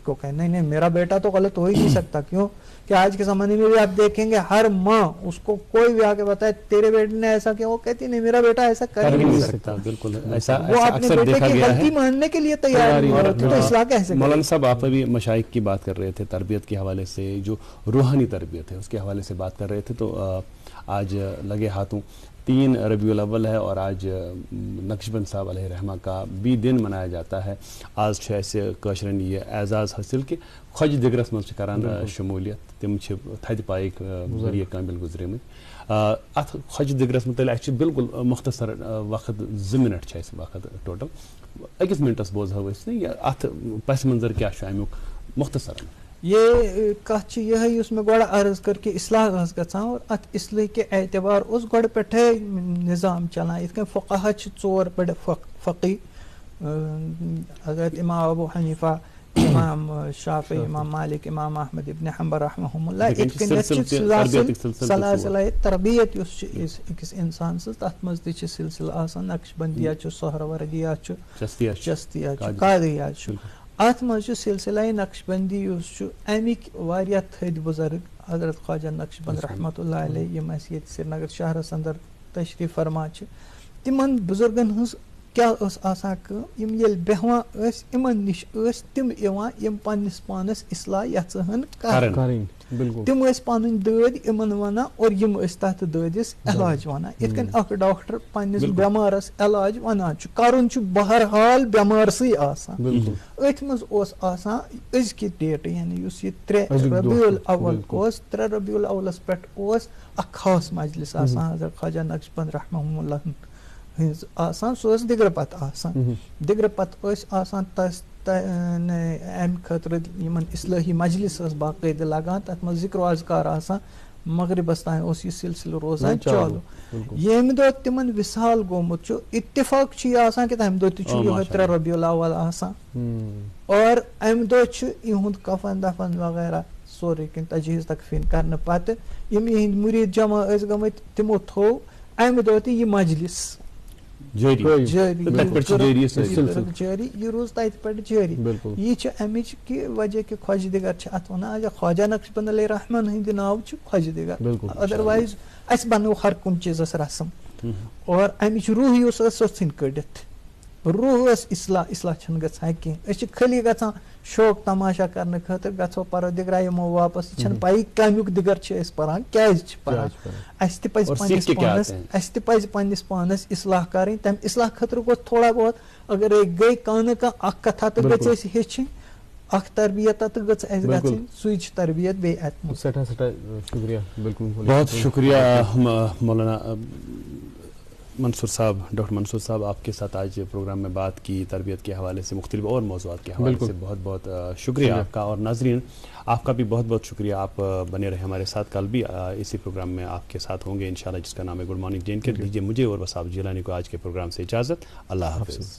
کو کہے نہیں میرا بیٹا تو غلط ہو ہی نہیں سکتا. کیوں کہ آج کے زمانے میں بھی آپ دیکھیں گے ہر ماں اس کو کوئی بھی آ کے بتائے تیرے بیٹے نے ایسا کیا, وہ کہتی نہیں میرا بیٹا ایسا کر ہی نہیں سکتا. بالکل وہ اپنے بیٹے کی غلطی ماننے کے لیے تیار نہیں ہوتی, تو اصلاح کیسے. مولانا صاحب آپ ابھی مشائخ کی بات کر رہے تھے, تربیت کے حوالے سے جو روحانی تربیت ہے اس کے حوالے سے بات کر رہے تھے. تو آج لگے ہاتھوں 3 ربیع الاول ہے اور آج نقشبند صاحب علیہ رحمہ کا بھی دن منایا جاتا ہے. آج چھ ایسے کاشرن یہ اعزاز حاصل کہ خۄج دِگرس منٛز چھِ کران شمولیت, تم چھِ تھدِ پایِک ذریعہ کامل گزریمٕتۍ. اتھ خۄج دِگرس متعلق اسہِ چھِ بالکل مختصر وقت 2 منٹ چھِ اسہِ وقت ٹوٹل, أکِس منٹس بوزہو أسۍ اتھ پس منظر کیٛاہ چھُ امیُک مختصر. یہ کت چھ یہ یُس مےٚ گۄڈٕ عرض کر کہ اصلاح ٲس گژھان اور اتھ اصلاح کے اعتبار اوس گۄڈٕ پٮ۪ٹھے نظام چلان. یِتھ کٔنۍ فقہا چھِ 4 بڑٕ فقی, حضرت امام ابو حنیفہ, امام شافعی, امام مالک, امام احمد ابن حنبل رحمہم اللہ. یِتھ کٔنۍ سلاسل تربیت یُس چھِ أکِس انسان سٕنٛز تتھ منٛز تہِ چھِ سلسلہٕ آسان. نقشبندیہ چھُ, سہروردیہ چھُ, چستیہ چھُ, قادریہ چھُ. اتھ منٛز چھُ سلسلہ نقشبندی یُس چھُ امِکۍ واریاہ تھٔدۍ بُزرگ حضرت خواجہ نقشبند رحمۃ اللہ علیہ یم اسہِ ییٚتہِ سرینگر شہرس اندر تشریف فرما چھِ. تمن بُزرگن ہٕنٛز کیاہ ٲس آسان کٲم, یم ییٚلہِ بیٚہوان ٲسۍ یِمن نِش ٲسۍ تِم یِوان یم پننس پانس اصلاح یژھان کرٕنۍ. تِم ٲسۍ پنٕنۍ دٲدۍ یِمن ونان اور یم ٲسۍ تتھ دٲدِس علاج ونان. یِتھ کٔنۍ اکھ ڈاکٹر پننس بیمارس علاج ونان چھُ, کرُن چھُ بہرحال بیمارسٕے آسان. أتھۍ منٛز اوس آسان أزکہِ ڈیٹہٕ یعنی یُس یہِ 3 ربیع الاول اوس, 3 ربیع الاولس پٮ۪ٹھ اوس اکھ خاص مجلس آسان حضرت خواجہ نقشبند رحمہم اللہ ہٕنٛز آسان. سُہ ٲس دِگرٕ پتہٕ آسان. دِگرٕ پتہٕ ٲسۍ آسان امہِ خٲطرٕ یِمن اصلٲحی مجلس ٲس باقٲعدٕ لگان, تتھ منٛز ذکر و اذکار آسان. مغربس تام اوس یہِ سلسلہٕ روزان چالو. ییٚمہِ دۄہ تِمن وصال گوٚمُت چھُ اتفاق چھُ یہِ آسان کہ تمہِ دۄہ تہِ چھُ یِہوے 3 ربیع الاول آسان. اور امہِ دۄہ چھُ یِہُنٛد کفن دفن وغیرہ سورُے کینٛہہ تجہیز تکفیٖن کرنہٕ پتہٕ یِم یِہنٛدۍ مُریٖد جمع ٲسۍ گٔمٕتۍ تِمو تھوٚو امہِ دۄہ تہِ یہِ مجلس جٲری, یہِ روٗز تتہِ پٮ۪ٹھ جٲری. یہِ چھِ امِچ کہِ وجہ کہِ خۄج دِگر چھِ اتھ ونان. خواجہ نقشبند علیہ رحمن ہٕنٛدِ ناو چھُ خۄج دِگر. ادروایز اسہِ بنوو ہر کُنہِ چیٖزس رسم اور امِچ روح یُس ٲس سۄ ژھٕنۍ کٔڑِتھ. روح ٲس اصلاح چھنہٕ گژھان کینٛہہ. أسۍ چھِ خٲلی گژھان شوق تماشا کرنہٕ خٲطرٕ, گژھو پرو دِگرا یِمو واپس. یہِ چھنہٕ پیی کمیُک دِگر چھِ أسۍ پران, کیازِ چھِ پران. اسہِ تہِ پزِ پننس پانس اصلاح کرٕنۍ. تمہِ اصلاح خٲطرٕ گوٚژھ تھوڑا بہت اگرے گٔے کانٛہہ نتہٕ کانٛہہ اکھ کتھا تہٕ گٔژھ أسۍ ہیٚچھِنۍ, اکھ تربیت تہٕ گٔژھ اسہِ گژھٕنۍ. سُے چھِ تربیت بیٚیہِ اتھ منٛز. سٮ۪ٹھاہ شُکریہ. بالکل بہت شکریہ مولانا منصور صاحب, ڈاکٹر منصور صاحب, آپ کے ساتھ آج پروگرام میں بات کی تربیت کے حوالے سے, مختلف اور موضوعات کے حوالے سے. بہت بہت شکریہ آپ کا. اور ناظرین آپ کا بھی بہت بہت شکریہ. آپ بنے رہے ہمارے ساتھ. کل بھی اسی پروگرام میں آپ کے ساتھ ہوں گے انشاءاللہ, جس کا نام ہے گڈ مارننگ جے اینڈ کے. دیجیے مجھے اور وصاب جیلانی کو آج کے پروگرام سے اجازت. اللہ حافظ.